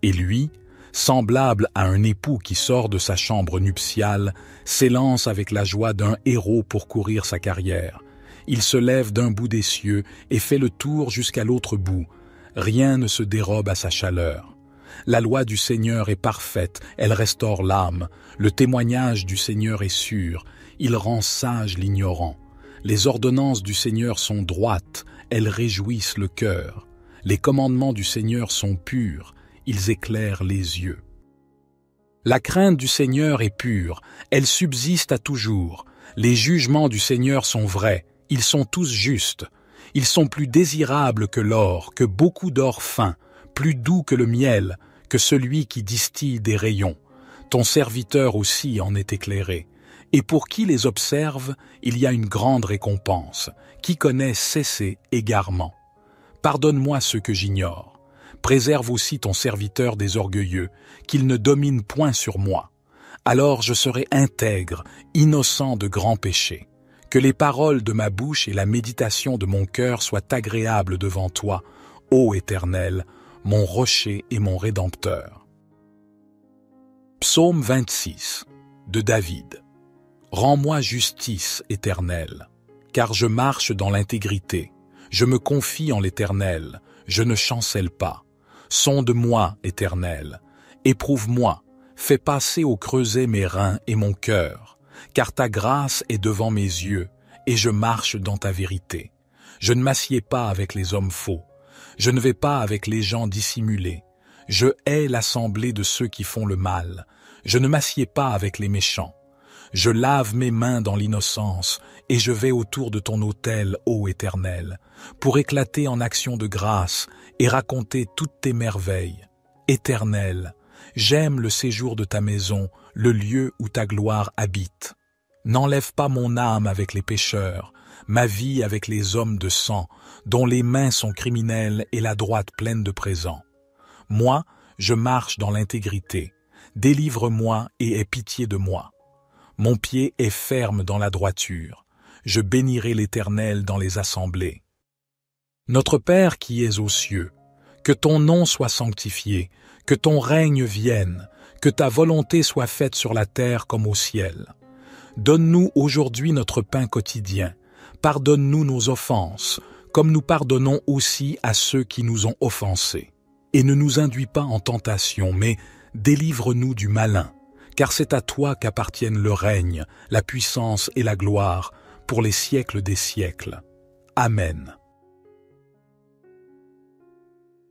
Et lui, semblable à un époux qui sort de sa chambre nuptiale, s'élance avec la joie d'un héros pour courir sa carrière. Il se lève d'un bout des cieux et fait le tour jusqu'à l'autre bout. Rien ne se dérobe à sa chaleur. La loi du Seigneur est parfaite, elle restaure l'âme. Le témoignage du Seigneur est sûr, il rend sage l'ignorant. Les ordonnances du Seigneur sont droites, elles réjouissent le cœur. Les commandements du Seigneur sont purs, ils éclairent les yeux. La crainte du Seigneur est pure, elle subsiste à toujours. Les jugements du Seigneur sont vrais, ils sont tous justes. Ils sont plus désirables que l'or, que beaucoup d'or fin, plus doux que le miel, que celui qui distille des rayons. Ton serviteur aussi en est éclairé. Et pour qui les observe, il y a une grande récompense. Qui connaît cesser égarement. Pardonne-moi ce que j'ignore. Préserve aussi ton serviteur des orgueilleux, qu'il ne domine point sur moi. Alors je serai intègre, innocent de grands péchés. Que les paroles de ma bouche et la méditation de mon cœur soient agréables devant toi, ô Éternel, mon rocher et mon rédempteur. Psaume 26 de David. Rends-moi justice, Éternel, car je marche dans l'intégrité. Je me confie en l'Éternel, je ne chancelle pas. Sonde-moi, Éternel, éprouve-moi, fais passer au creuset mes reins et mon cœur. Car ta grâce est devant mes yeux, et je marche dans ta vérité. Je ne m'assieds pas avec les hommes faux, je ne vais pas avec les gens dissimulés. Je hais l'assemblée de ceux qui font le mal, je ne m'assieds pas avec les méchants. Je lave mes mains dans l'innocence, et je vais autour de ton autel, ô Éternel, pour éclater en actions de grâce et raconter toutes tes merveilles. Éternel, j'aime le séjour de ta maison, le lieu où ta gloire habite. N'enlève pas mon âme avec les pécheurs, ma vie avec les hommes de sang, dont les mains sont criminelles et la droite pleine de présents. Moi, je marche dans l'intégrité. Délivre-moi et aie pitié de moi. Mon pied est ferme dans la droiture. Je bénirai l'Éternel dans les assemblées. Notre Père qui es aux cieux, que ton nom soit sanctifié, que ton règne vienne, que ta volonté soit faite sur la terre comme au ciel. Donne-nous aujourd'hui notre pain quotidien. Pardonne-nous nos offenses, comme nous pardonnons aussi à ceux qui nous ont offensés. Et ne nous induis pas en tentation, mais délivre-nous du malin, car c'est à toi qu'appartiennent le règne, la puissance et la gloire, pour les siècles des siècles. Amen.